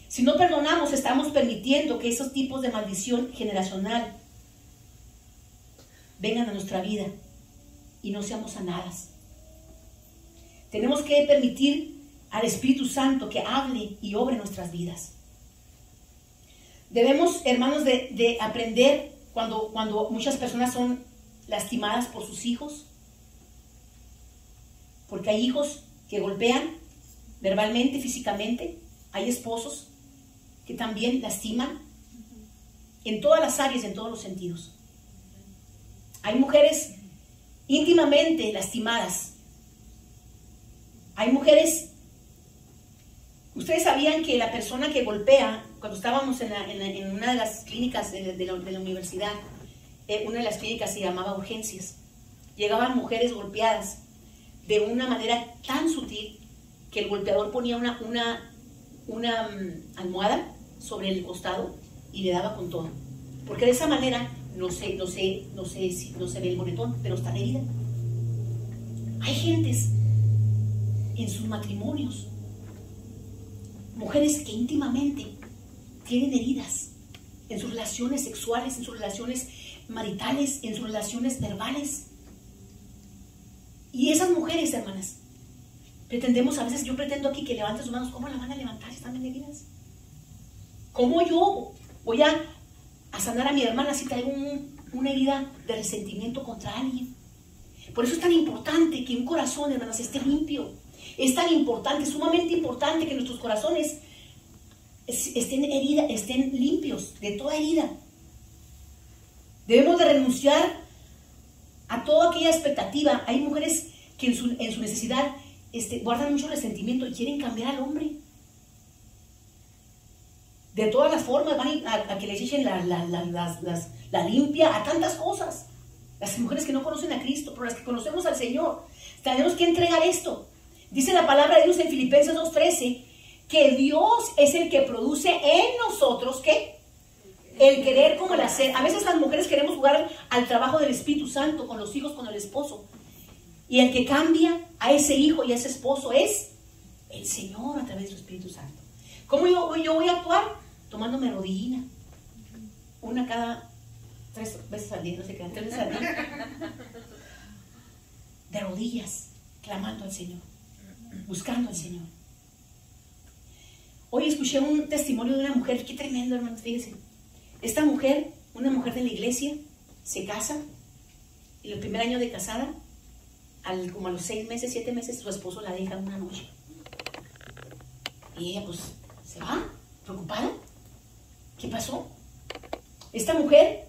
Si no perdonamos, estamos permitiendo que esos tipos de maldición generacional vengan a nuestra vida y no seamos sanadas. Tenemos que permitir al Espíritu Santo que hable y obre nuestras vidas. Debemos, hermanos, de aprender cuando muchas personas son lastimadas por sus hijos, porque hay hijos que golpean verbalmente, físicamente. Hay esposos que también lastiman en todas las áreas, en todos los sentidos. Hay mujeres íntimamente lastimadas. Hay mujeres, ustedes sabían que la persona que golpea, cuando estábamos en una de las clínicas de la universidad, una de las clínicas se llamaba urgencias, llegaban mujeres golpeadas de una manera tan sutil que el golpeador ponía una almohada sobre el costado y le daba con todo, porque de esa manera no se ve el moretón, pero está la herida. Hay gentes en sus matrimonios, mujeres que íntimamente tienen heridas en sus relaciones sexuales, en sus relaciones maritales, en sus relaciones verbales. Y esas mujeres, hermanas, pretendemos, a veces yo pretendo aquí que levanten sus manos. ¿Cómo la van a levantar si están bien heridas? ¿Cómo yo voy a sanar a mi hermana si traigo una herida de resentimiento contra alguien? Por eso es tan importante que un corazón, hermanas, esté limpio. Es tan importante, sumamente importante que nuestros corazones estén limpios de toda herida. Debemos de renunciar a toda aquella expectativa. Hay mujeres que en su necesidad guardan mucho resentimiento y quieren cambiar al hombre. De todas las formas van a que les echen la limpia, a tantas cosas. Las mujeres que no conocen a Cristo, pero las que conocemos al Señor, tenemos que entregar esto. Dice la palabra de Dios en Filipenses 2:13, que Dios es el que produce en nosotros, ¿qué? El querer como el hacer. A veces las mujeres queremos jugar al trabajo del Espíritu Santo con los hijos, con el esposo. Y el que cambia a ese hijo y a ese esposo es el Señor a través de su Espíritu Santo. ¿Cómo yo voy a actuar? Tomándome rodillina. Una cada 3 veces al día, no sé qué, 3 veces al día. De rodillas, clamando al Señor, buscando al Señor. Hoy escuché un testimonio de una mujer, qué tremendo, hermanos, fíjense. Esta mujer, una mujer de la iglesia, se casa y el primer año de casada, como a los 6 meses, 7 meses, su esposo la deja una noche. Y ella pues se va, preocupada. ¿Qué pasó? Esta mujer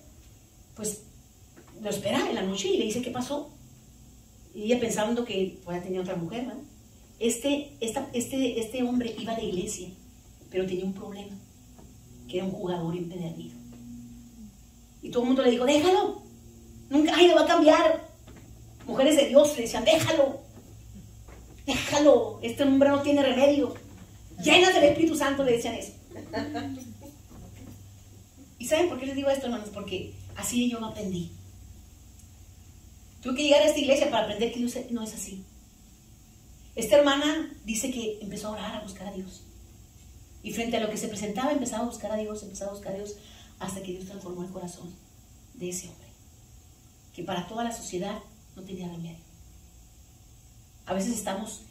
pues lo espera en la noche y le dice ¿qué pasó? Y ella pensando que pues, tenía otra mujer, ¿no? Este hombre iba a la iglesia, pero tenía un problema, que era un jugador empedernido. Y todo el mundo le dijo, déjalo, nunca, ay, lo va a cambiar. Mujeres de Dios le decían, déjalo, este hombre no tiene remedio. Llenas del Espíritu Santo, le decían eso. ¿Y saben por qué les digo esto, hermanos? Porque así yo no aprendí. Tuve que llegar a esta iglesia para aprender que Dios no es así. Esta hermana dice que empezó a orar, a buscar a Dios. Y frente a lo que se presentaba, empezaba a buscar a Dios, hasta que Dios transformó el corazón de ese hombre, que para toda la sociedad no tenía remedio. A veces estamos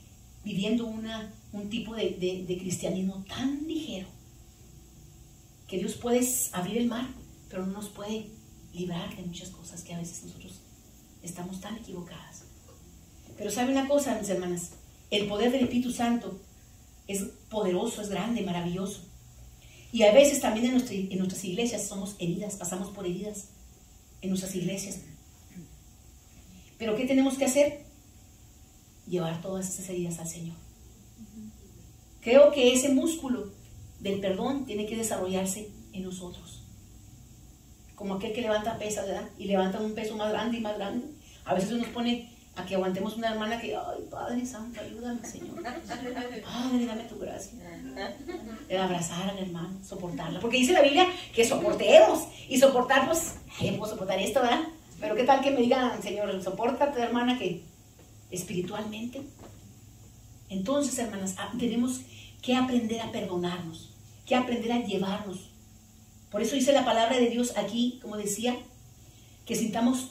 viviendo un tipo de cristianismo tan ligero, que Dios puede abrir el mar, pero no nos puede librar de muchas cosas que a veces nosotros estamos tan equivocadas. Pero ¿sabe una cosa, mis hermanas? El poder del Espíritu Santo es poderoso, es grande, maravilloso. Y a veces también en nuestras iglesias somos heridas, pasamos por heridas en nuestras iglesias. Pero ¿qué tenemos que hacer? Llevar todas esas heridas al Señor. Creo que ese músculo del perdón tiene que desarrollarse en nosotros. Como aquel que levanta pesas, ¿verdad? Y levanta un peso más grande y más grande. A veces nos pone a que aguantemos una hermana que, ay, Padre Santo, ayúdame, Señor. Padre, dame tu gracia. El abrazar al hermano, soportarla. Porque dice la Biblia que soportemos. Y soportar, pues, ay, puedo soportar esto, ¿verdad? Pero qué tal que me digan, Señor, soporta a tu hermana que espiritualmente. Entonces, hermanas, tenemos que aprender a perdonarnos, que aprender a llevarnos. Por eso dice la palabra de Dios aquí, como decía, que sintamos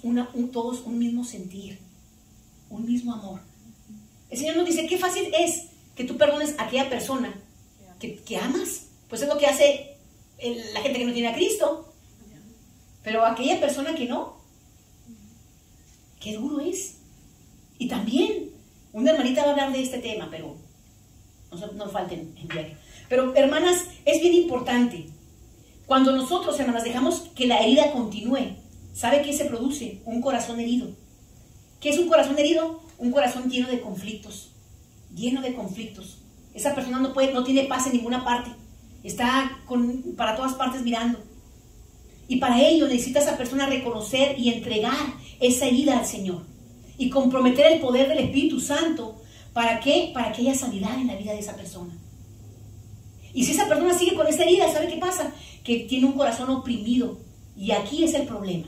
todos un mismo sentir, un mismo amor. El Señor nos dice, qué fácil es que tú perdones a aquella persona que amas. Pues es lo que hace la gente que no tiene a Cristo. Pero aquella persona que no, qué duro es. Y también, una hermanita va a hablar de este tema, pero no falten en diario. Pero, hermanas, es bien importante. Cuando nosotros, hermanas, dejamos que la herida continúe, ¿sabe qué se produce? Un corazón herido. ¿Qué es un corazón herido? Un corazón lleno de conflictos. Lleno de conflictos. Esa persona no tiene paz en ninguna parte. Está para todas partes mirando. Y para ello necesita esa persona reconocer y entregar esa herida al Señor. Y comprometer el poder del Espíritu Santo. ¿Para qué? Para que haya sanidad en la vida de esa persona. Y si esa persona sigue con esa herida, ¿sabe qué pasa? Que tiene un corazón oprimido. Y aquí es el problema.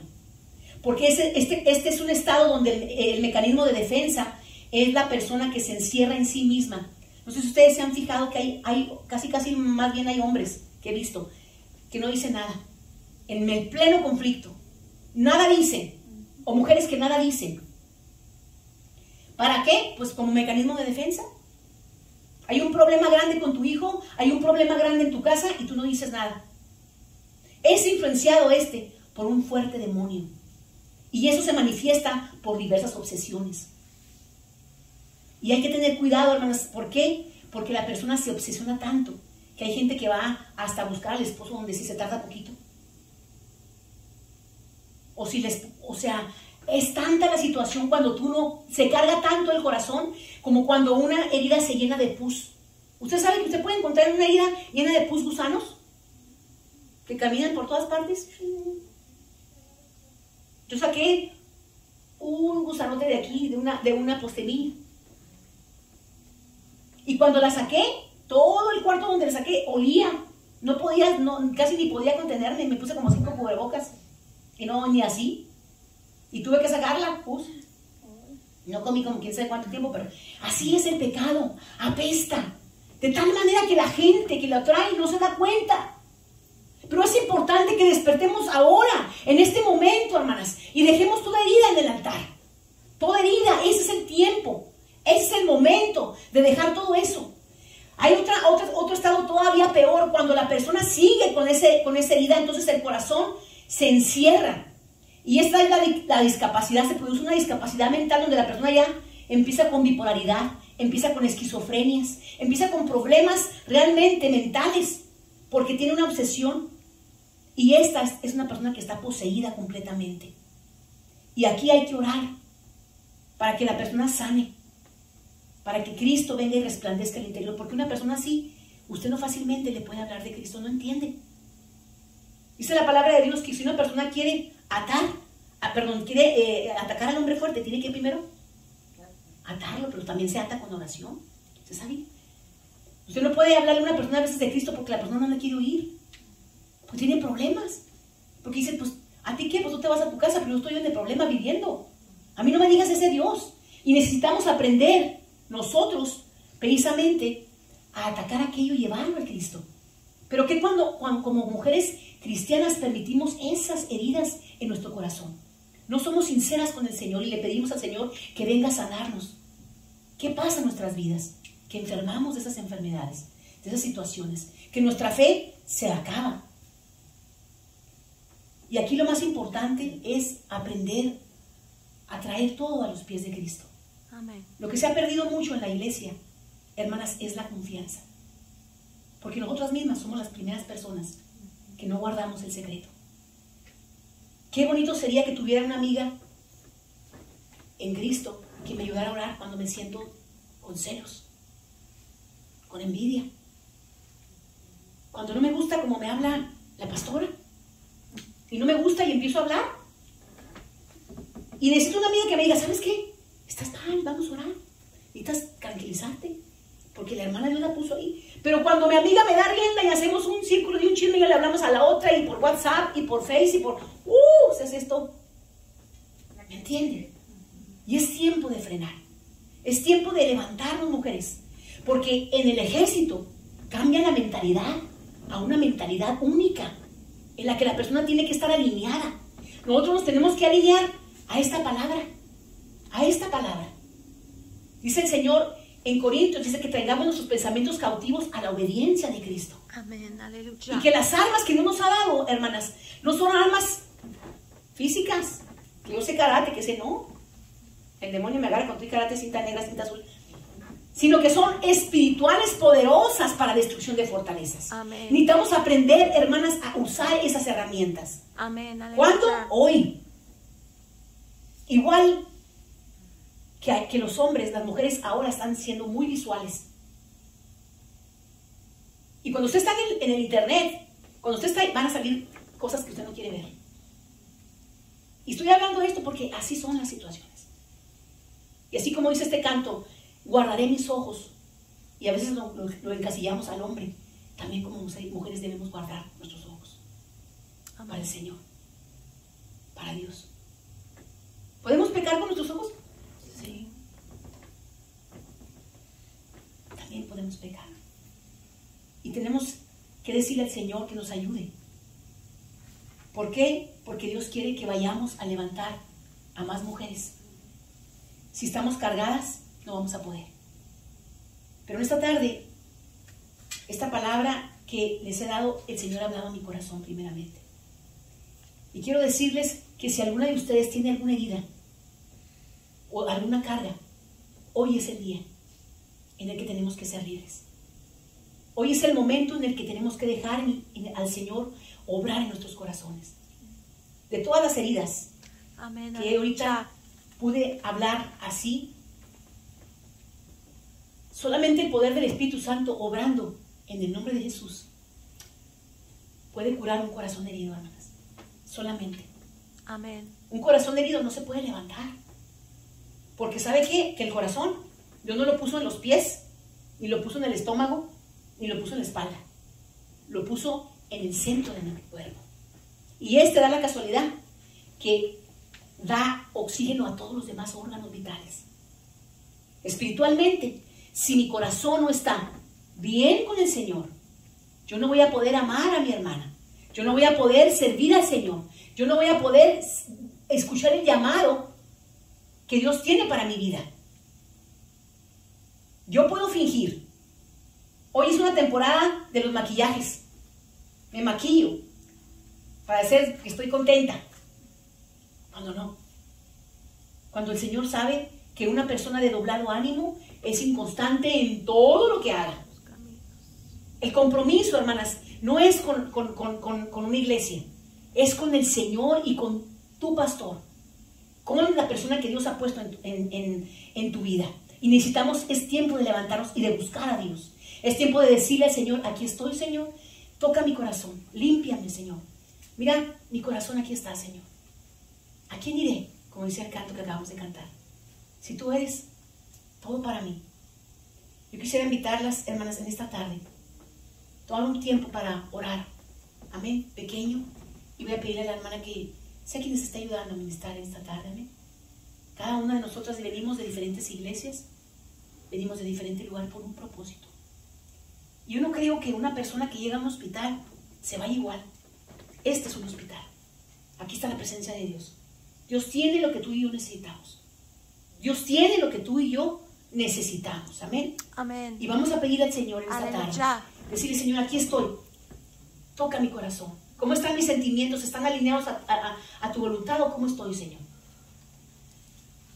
Porque este es un estado donde el mecanismo de defensa es la persona que se encierra en sí misma. No sé si ustedes se han fijado que hay casi más bien hay hombres que he visto que no dicen nada. En el pleno conflicto. Nada dicen. O mujeres que nada dicen. ¿Para qué? Pues como mecanismo de defensa. Hay un problema grande con tu hijo, hay un problema grande en tu casa y tú no dices nada. Es influenciado por un fuerte demonio. Y eso se manifiesta por diversas obsesiones. Y hay que tener cuidado, hermanas. ¿Por qué? Porque la persona se obsesiona tanto que hay gente que va hasta buscar al esposo donde sí se tarda poquito. O sea, es tanta la situación cuando se carga tanto el corazón como cuando una herida se llena de pus. ¿Usted sabe que usted puede encontrar una herida llena de pus gusanos que caminan por todas partes? Yo saqué un gusanote de aquí, de una postemilla. Y cuando la saqué, todo el cuarto donde la saqué olía No podía, no, casi ni podía contenerme, me puse como 5 cubrebocas. Y no, ni así. Y tuve que sacarla, pues. No comí como quién sabe cuánto tiempo, pero así es el pecado, apesta. De tal manera que la gente que lo trae no se da cuenta. Pero es importante que despertemos ahora, en este momento, hermanas, y dejemos toda herida en el altar. Toda herida, ese es el tiempo, ese es el momento de dejar todo eso. Hay otro estado todavía peor, cuando la persona sigue con esa herida, entonces el corazón se encierra. Y esta es la discapacidad, se produce una discapacidad mental donde la persona ya empieza con bipolaridad, empieza con esquizofrenias, empieza con problemas realmente mentales, porque tiene una obsesión. Y esta es una persona que está poseída completamente. Y aquí hay que orar para que la persona sane, para que Cristo venga y resplandezca el interior, porque una persona así, usted no fácilmente le puede hablar de Cristo, no entiende. Dice la palabra de Dios que si una persona quiere atacar al hombre fuerte, tiene que primero atarlo, pero también se ata con oración. ¿Se sabe? Usted no puede hablarle a una persona a veces de Cristo porque la persona no le quiere oír, pues tiene problemas, porque dice, pues, ¿a ti qué? Pues tú te vas a tu casa, pero yo estoy en el problema viviendo. A mí no me digas ese Dios. Y necesitamos aprender nosotros, precisamente, a atacar aquello y llevarlo al Cristo. Pero que cuando como mujeres cristianas permitimos esas heridas en nuestro corazón, no somos sinceras con el Señor y le pedimos al Señor que venga a sanarnos. ¿Qué pasa en nuestras vidas? Que enfermamos de esas enfermedades, de esas situaciones, que nuestra fe se acaba. Y aquí lo más importante es aprender a traer todo a los pies de Cristo. Amén. Lo que se ha perdido mucho en la iglesia, hermanas, es la confianza. Porque nosotras mismas somos las primeras personas que no guardamos el secreto. Qué bonito sería que tuviera una amiga en Cristo que me ayudara a orar cuando me siento con celos, con envidia, cuando no me gusta como me habla la pastora y no me gusta y empiezo a hablar y necesito una amiga que me diga, ¿sabes qué? Estás mal, vamos a orar, necesitas tranquilizarte porque la hermana Dios la puso ahí. Pero cuando mi amiga me da rienda y hacemos un círculo de un chisme y le hablamos a la otra y por WhatsApp y por Face y por se hace esto, ¿me entienden? Y es tiempo de frenar, es tiempo de levantarnos, mujeres, porque en el ejército cambia la mentalidad a una mentalidad única en la que la persona tiene que estar alineada. Nosotros nos tenemos que alinear a esta palabra, a esta palabra. Dice el Señor en Corintios, dice que traigamos nuestros pensamientos cautivos a la obediencia de Cristo. Amén, aleluya. Y que las armas que Dios nos ha dado, hermanas, no son armas físicas. Que yo sé karate, que sé no. El demonio me agarra con tu karate, cinta negra, cinta azul. Sino que son espirituales poderosas para destrucción de fortalezas. Amén. Necesitamos aprender, hermanas, a usar esas herramientas. Amén, aleluya. ¿Cuándo? Hoy. Igual que los hombres, las mujeres ahora están siendo muy visuales. Y cuando usted está en el internet, cuando usted está ahí, van a salir cosas que usted no quiere ver. Y estoy hablando de esto porque así son las situaciones. Y así como dice este canto, guardaré mis ojos. Y a veces lo encasillamos al hombre. También como mujeres debemos guardar nuestros ojos. Amén. Para el Señor. Para Dios. ¿Podemos pecar con nuestros ojos? Sí. También podemos pecar. Y tenemos que decirle al Señor que nos ayude. ¿Por qué? Porque Dios quiere que vayamos a levantar a más mujeres. Si estamos cargadas, no vamos a poder. Pero en esta tarde, esta palabra que les he dado, el Señor ha hablado a mi corazón primeramente. Y quiero decirles que si alguna de ustedes tiene alguna herida o alguna carga, hoy es el día en el que tenemos que ser libres. Hoy es el momento en el que tenemos que dejar al Señor obrar en nuestros corazones. De todas las heridas. Amén, que ahorita pude hablar así, solamente el poder del Espíritu Santo obrando en el nombre de Jesús puede curar un corazón herido, hermanas. Solamente. Amén. Un corazón herido no se puede levantar. Porque ¿sabe qué? Que el corazón Dios no lo puso en los pies, ni lo puso en el estómago, ni lo puso en la espalda. lo puso en el centro de mi cuerpo. Y este da la casualidad que da oxígeno a todos los demás órganos vitales. Espiritualmente, si mi corazón no está bien con el Señor, yo no voy a poder amar a mi hermana. Yo no voy a poder servir al Señor. Yo no voy a poder escuchar el llamado que Dios tiene para mi vida. Yo puedo fingir. Hoy es una temporada de los maquillajes. Me maquillo para decir que estoy contenta. Cuando no. Cuando el Señor sabe que una persona de doblado ánimo es inconstante en todo lo que haga. El compromiso, hermanas, no es con una iglesia. Es con el Señor y con tu pastor. Con la persona que Dios ha puesto en tu vida. Y necesitamos, es tiempo de levantarnos y de buscar a Dios. Es tiempo de decirle al Señor, aquí estoy, Señor. Toca mi corazón, límpiame, Señor. Mira, mi corazón aquí está, Señor. ¿A quién iré? Como dice el canto que acabamos de cantar. Si tú eres todo para mí. Yo quisiera invitarlas, hermanas, en esta tarde. Tomar un tiempo para orar. Amén, pequeño. Y voy a pedirle a la hermana que sea quien nos esté ayudando a ministrar en esta tarde. Amén. Cada una de nosotras venimos de diferentes iglesias. Venimos de diferente lugar por un propósito. Yo no creo que una persona que llega a un hospital se vaya igual. Este es un hospital. Aquí está la presencia de Dios. Dios tiene lo que tú y yo necesitamos. Dios tiene lo que tú y yo necesitamos. Amén. Amén. Y vamos a pedir al Señor en esta Aleluya. tarde. Decirle, Señor, aquí estoy. Toca mi corazón. ¿Cómo están mis sentimientos? ¿Están alineados a tu voluntad o cómo estoy, Señor?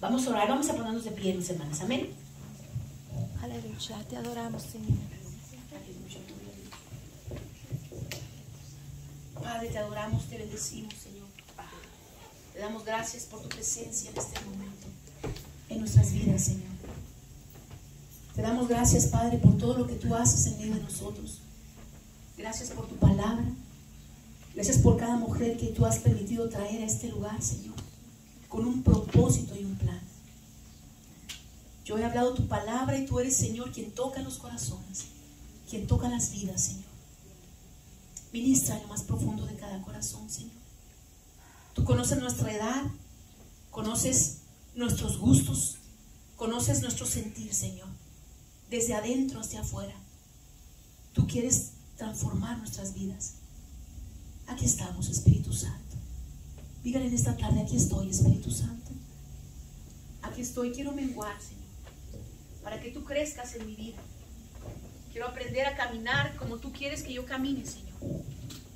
Vamos a orar. Vamos a ponernos de pie, mis hermanas. Amén. Aleluya. Te adoramos, Señor. Padre, te adoramos, te bendecimos, Señor. Te damos gracias por tu presencia en este momento, en nuestras vidas, Señor. Te damos gracias, Padre, por todo lo que tú haces en medio de nosotros. Gracias por tu palabra. Gracias por cada mujer que tú has permitido traer a este lugar, Señor, con un propósito y un plan. Yo he hablado tu palabra y tú eres, Señor, quien toca los corazones, quien toca las vidas, Señor. Ministra en lo más profundo de cada corazón, Señor. Tú conoces nuestra edad, conoces nuestros gustos, conoces nuestro sentir, Señor, desde adentro hacia afuera. Tú quieres transformar nuestras vidas. Aquí estamos, Espíritu Santo. Dígale en esta tarde, aquí estoy, Espíritu Santo. Aquí estoy, quiero menguar, Señor, para que tú crezcas en mi vida. Quiero aprender a caminar como tú quieres que yo camine, Señor.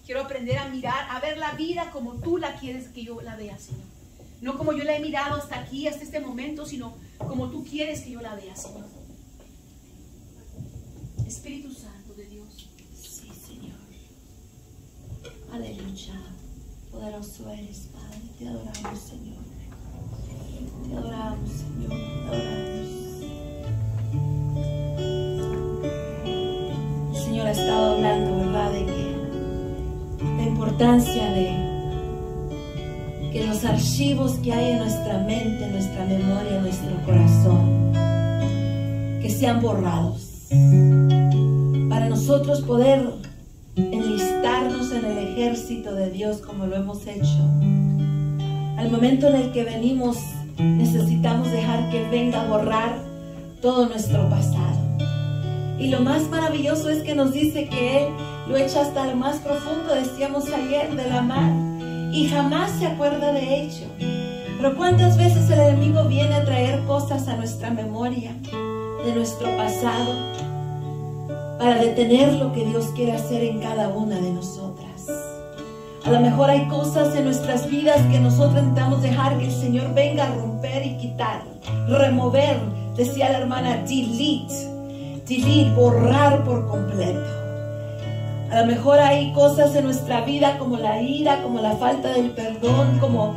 Quiero aprender a mirar, a ver la vida como tú la quieres que yo la vea, Señor. No como yo la he mirado hasta aquí, hasta este momento, sino como tú quieres que yo la vea, Señor. Espíritu Santo de Dios. Sí, Señor. Aleluya. Poderoso eres, Padre. Te adoramos, Señor. Te adoramos, Señor. Te adoramos. El Señor ha estado hablando, ¿verdad? De que la importancia de que los archivos que hay en nuestra mente, en nuestra memoria, en nuestro corazón, que sean borrados. Para nosotros poder enlistarnos en el ejército de Dios como lo hemos hecho. Al momento en el que venimos, necesitamos dejar que Él venga a borrar todo nuestro pasado. Y lo más maravilloso es que nos dice que Él lo echa hasta lo más profundo, decíamos ayer, de la mar, y jamás se acuerda de ello. Pero cuántas veces el enemigo viene a traer cosas a nuestra memoria, de nuestro pasado, para detener lo que Dios quiere hacer en cada una de nosotras. A lo mejor hay cosas en nuestras vidas que nosotros necesitamos dejar que el Señor venga a romper y quitar, remover, decía la hermana, delete, borrar por completo. A lo mejor hay cosas en nuestra vida como la ira, como la falta del perdón, como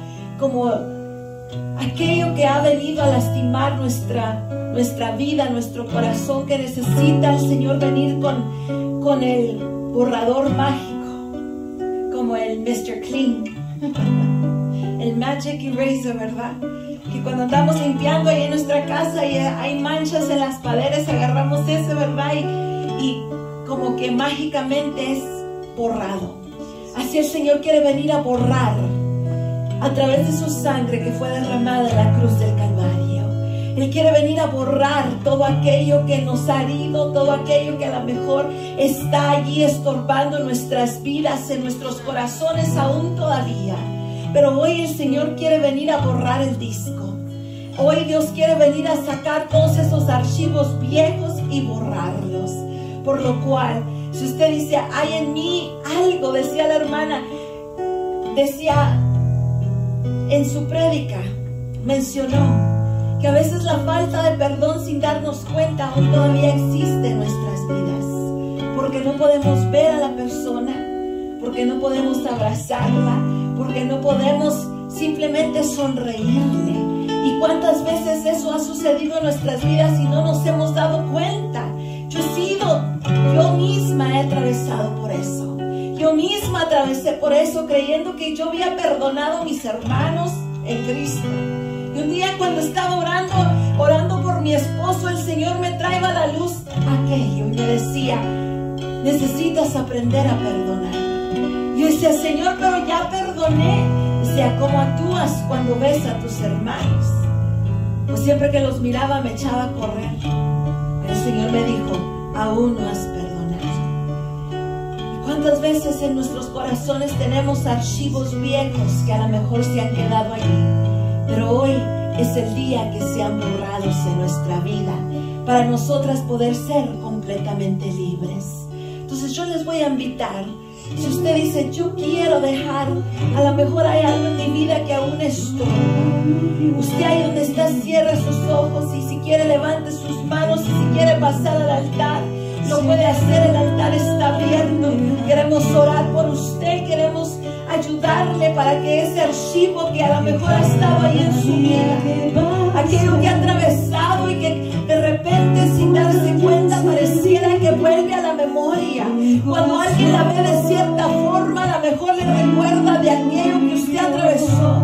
aquello que ha venido a lastimar nuestra vida, nuestro corazón, que necesita el Señor venir con el borrador mágico, como el Mr. Clean, el Magic Eraser, ¿verdad? Que cuando andamos limpiando ahí en nuestra casa y hay manchas en las paredes, agarramos ese, ¿verdad? Y como que mágicamente es borrado. Así el Señor quiere venir a borrar a través de su sangre que fue derramada en la cruz del Calvario. Él quiere venir a borrar todo aquello que nos ha herido, todo aquello que a lo mejor está allí estorbando en nuestras vidas, en nuestros corazones aún todavía. Pero hoy el Señor quiere venir a borrar el disco. Hoy Dios quiere venir a sacar todos esos archivos viejos y borrarlos. Por lo cual, si usted dice, hay en mí algo, decía la hermana, decía en su prédica, mencionó que a veces la falta de perdón sin darnos cuenta aún todavía existe en nuestras vidas. Porque no podemos ver a la persona, porque no podemos abrazarla, porque no podemos simplemente sonreírle. ¿Y cuántas veces eso ha sucedido en nuestras vidas y no nos hemos dado cuenta? Yo misma he atravesado por eso. Yo misma atravesé por eso creyendo que yo había perdonado a mis hermanos en Cristo. Y un día cuando estaba orando por mi esposo, el Señor me traía a la luz aquello y me decía, necesitas aprender a perdonar. Yo decía, Señor, pero ya perdoné. Decía, ¿cómo actúas cuando ves a tus hermanos? Pues siempre que los miraba me echaba a correr. El Señor me dijo, aún no has perdonado. ¿Y cuántas veces en nuestros corazones tenemos archivos viejos que a lo mejor se han quedado allí? Pero hoy es el día que sean borrados en nuestra vida para nosotras poder ser completamente libres. Entonces yo les voy a invitar, si usted dice, yo quiero dejar, a lo mejor hay algo en mi vida que aún estorba. Usted ahí donde está, cierre sus ojos y si quiere levante sus manos y si quiere pasar al altar, lo puede hacer, el altar está abierto. Queremos orar por usted, queremos ayudarle para que ese archivo que a lo mejor ha estado ahí en su vida, aquello que ha atravesado y que de repente sin darse cuenta pareciera que vuelve a la memoria. Cuando alguien la ve de cierta forma, a lo mejor le recuerda de aquello que usted atravesó.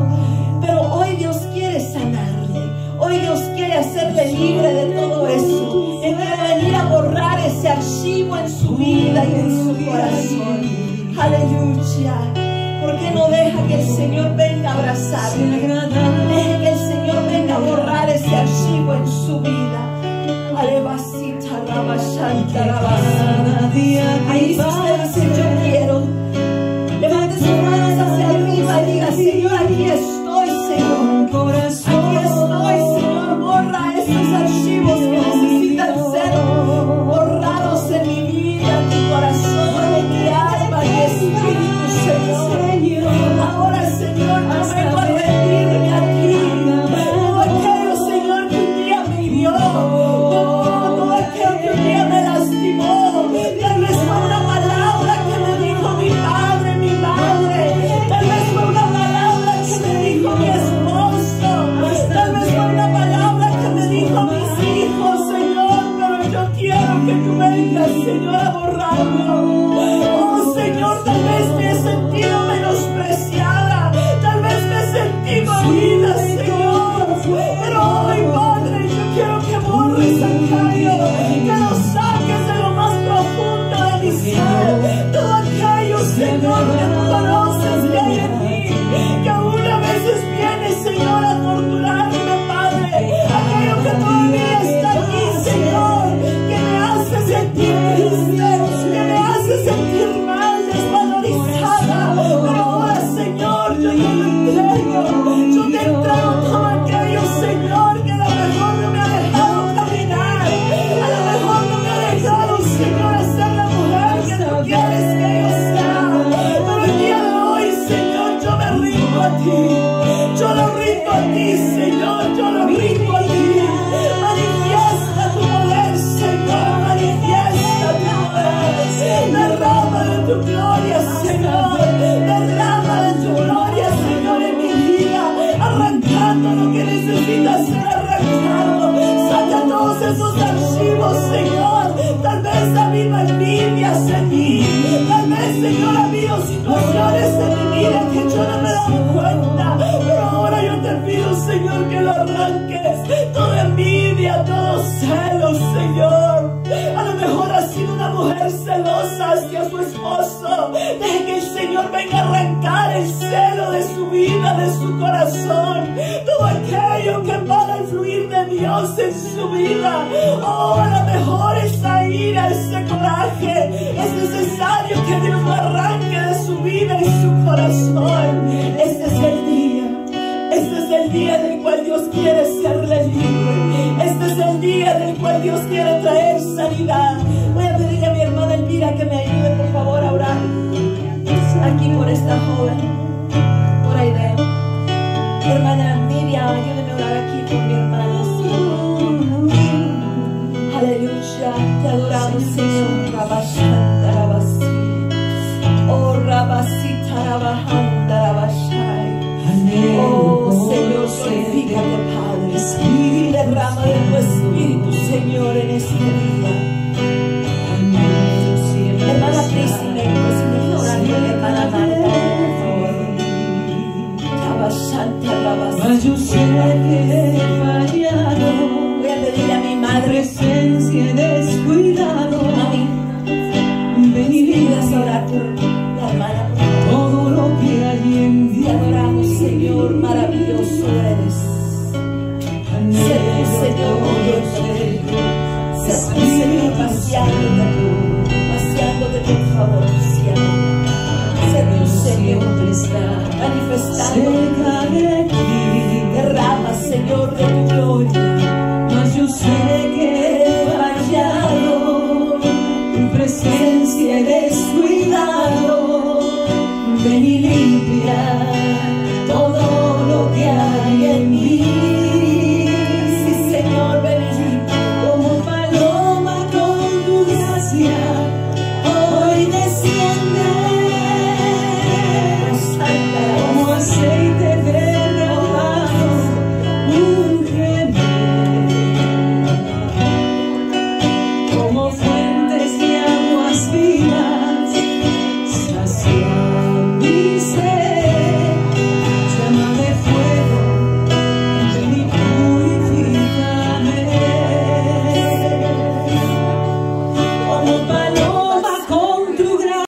Pero hoy Dios quiere sanarle, hoy Dios quiere hacerle libre de todo eso. Él quiere venir a borrar ese archivo en su vida y en su corazón. Aleluya. ¿Por qué no deja que el Señor venga a abrazarle? Deja que el Señor venga a borrar ese archivo en su vida. Alebasita, rabashanta, rabasana. Ahí si usted dice, yo quiero, levante sus manos hacia arriba y diga, Señor, aquí estoy, Señor. Aquí estoy, Señor. Borra esos archivos que necesitan ser borrados en mi vida, en mi corazón, en mi alma y espíritu, Señor. Ahora, Señor, yo vengo a rendirme a ti. Todo aquello, Señor, que un día me hirió, todo aquello que un día me lastimó. Tal vez fue una palabra que me dijo mi padre, mi madre. Tal vez fue una palabra que me dijo mi esposo. Tal vez fue una palabra que me dijo mis hijos, Señor. Pero yo quiero que tú vengas, Señor, a borrarlo. Oh, Señor, tal vez me he sentido menospreciada, tal vez me sentí malida, Señor, pero hoy, Padre, yo quiero que borres aquello, que lo saques de lo más profundo de mi ser, todo aquello, Señor, que tú conoces que hay en mí, que aún a veces viene, Señor, a torturarme, Padre, aquello que todavía está aquí, Señor, que me hace sentir triste, que me hace sentir mal, desvalorizada, pero ahora, Señor, yo te lo entrego todo aquello, Señor, que a lo mejor no me ha dejado caminar, a lo mejor no me ha dejado, Señor, ser la mujer que tú quieres que yo sea, pero el día de hoy, Señor, yo me rindo a ti, yo lo rindo a ti, Señor, yo lo rindo a ti. Manifiesta tu poder, Señor, manifiesta tu poder, derrama de tu gloria, Señor, derrama de tu gloria, Señor, en mi vida, arrancando lo que necesita ser arrancado, saca todos esos archivos, Señor, tal vez ha habido envidias en mí, tal vez, Señor, ha habido situaciones en mi vida que yo no me he dado cuenta, pero ahora yo te pido, Señor, que lo arranques, toda envidia, todo celo, Señor, a lo mejor has sido una mujer celosa, sacie a su esposo. Deje que el Señor venga a arrancar el celo de su vida, de su corazón. Todo aquello que va a fluir de Dios en su vida. Oh, a lo mejor esa ira, ese coraje, es necesario que Dios lo arranque de su vida y su corazón. Este es el día. Este es el día del cual Dios quiere serle libre. Este es el día del cual Dios quiere traer sanidad. Voy a pedirle a mi hermana Elvira que me ayude, por favor, a orar aquí por esta joven, por Aide. Hermana Miriam, ayúdeme a orar aquí por mi hermana. Aleluya, te adoramos, Señor. Rabashanda, Rabasi. Oh, Rabasita, Rabahanda, Rabashai. Oh, Señor, glorifícate, Padre. Y derrama de tu Espíritu, Señor, en este día. Hermana Cristi, me deja orar por mi hermana Marta, por favor. Rabashanta, Rabasi. Yo sé que he fallado. Voy a pedirle a mi madre, presencia he descuidado. mami, Ven y ayúdame limpia a orar por la hermana, por favor. todo lo que hay en mí. Te adoramos, Señor, maravilloso eres. Sé tú, Señor, glorificado. Sé tú, Señor, paseándote por favor, cielo. Sé tú, Señor, manifestando Cerca de ti, derrama, Señor, de tu gloria. mas yo sé que he fallado. Tu presencia he descuidado. Ven y limpia todo lo que hay en mí. Sí, Señor, ven y limpia. Como paloma con tu gracia, hoy desciende. Santa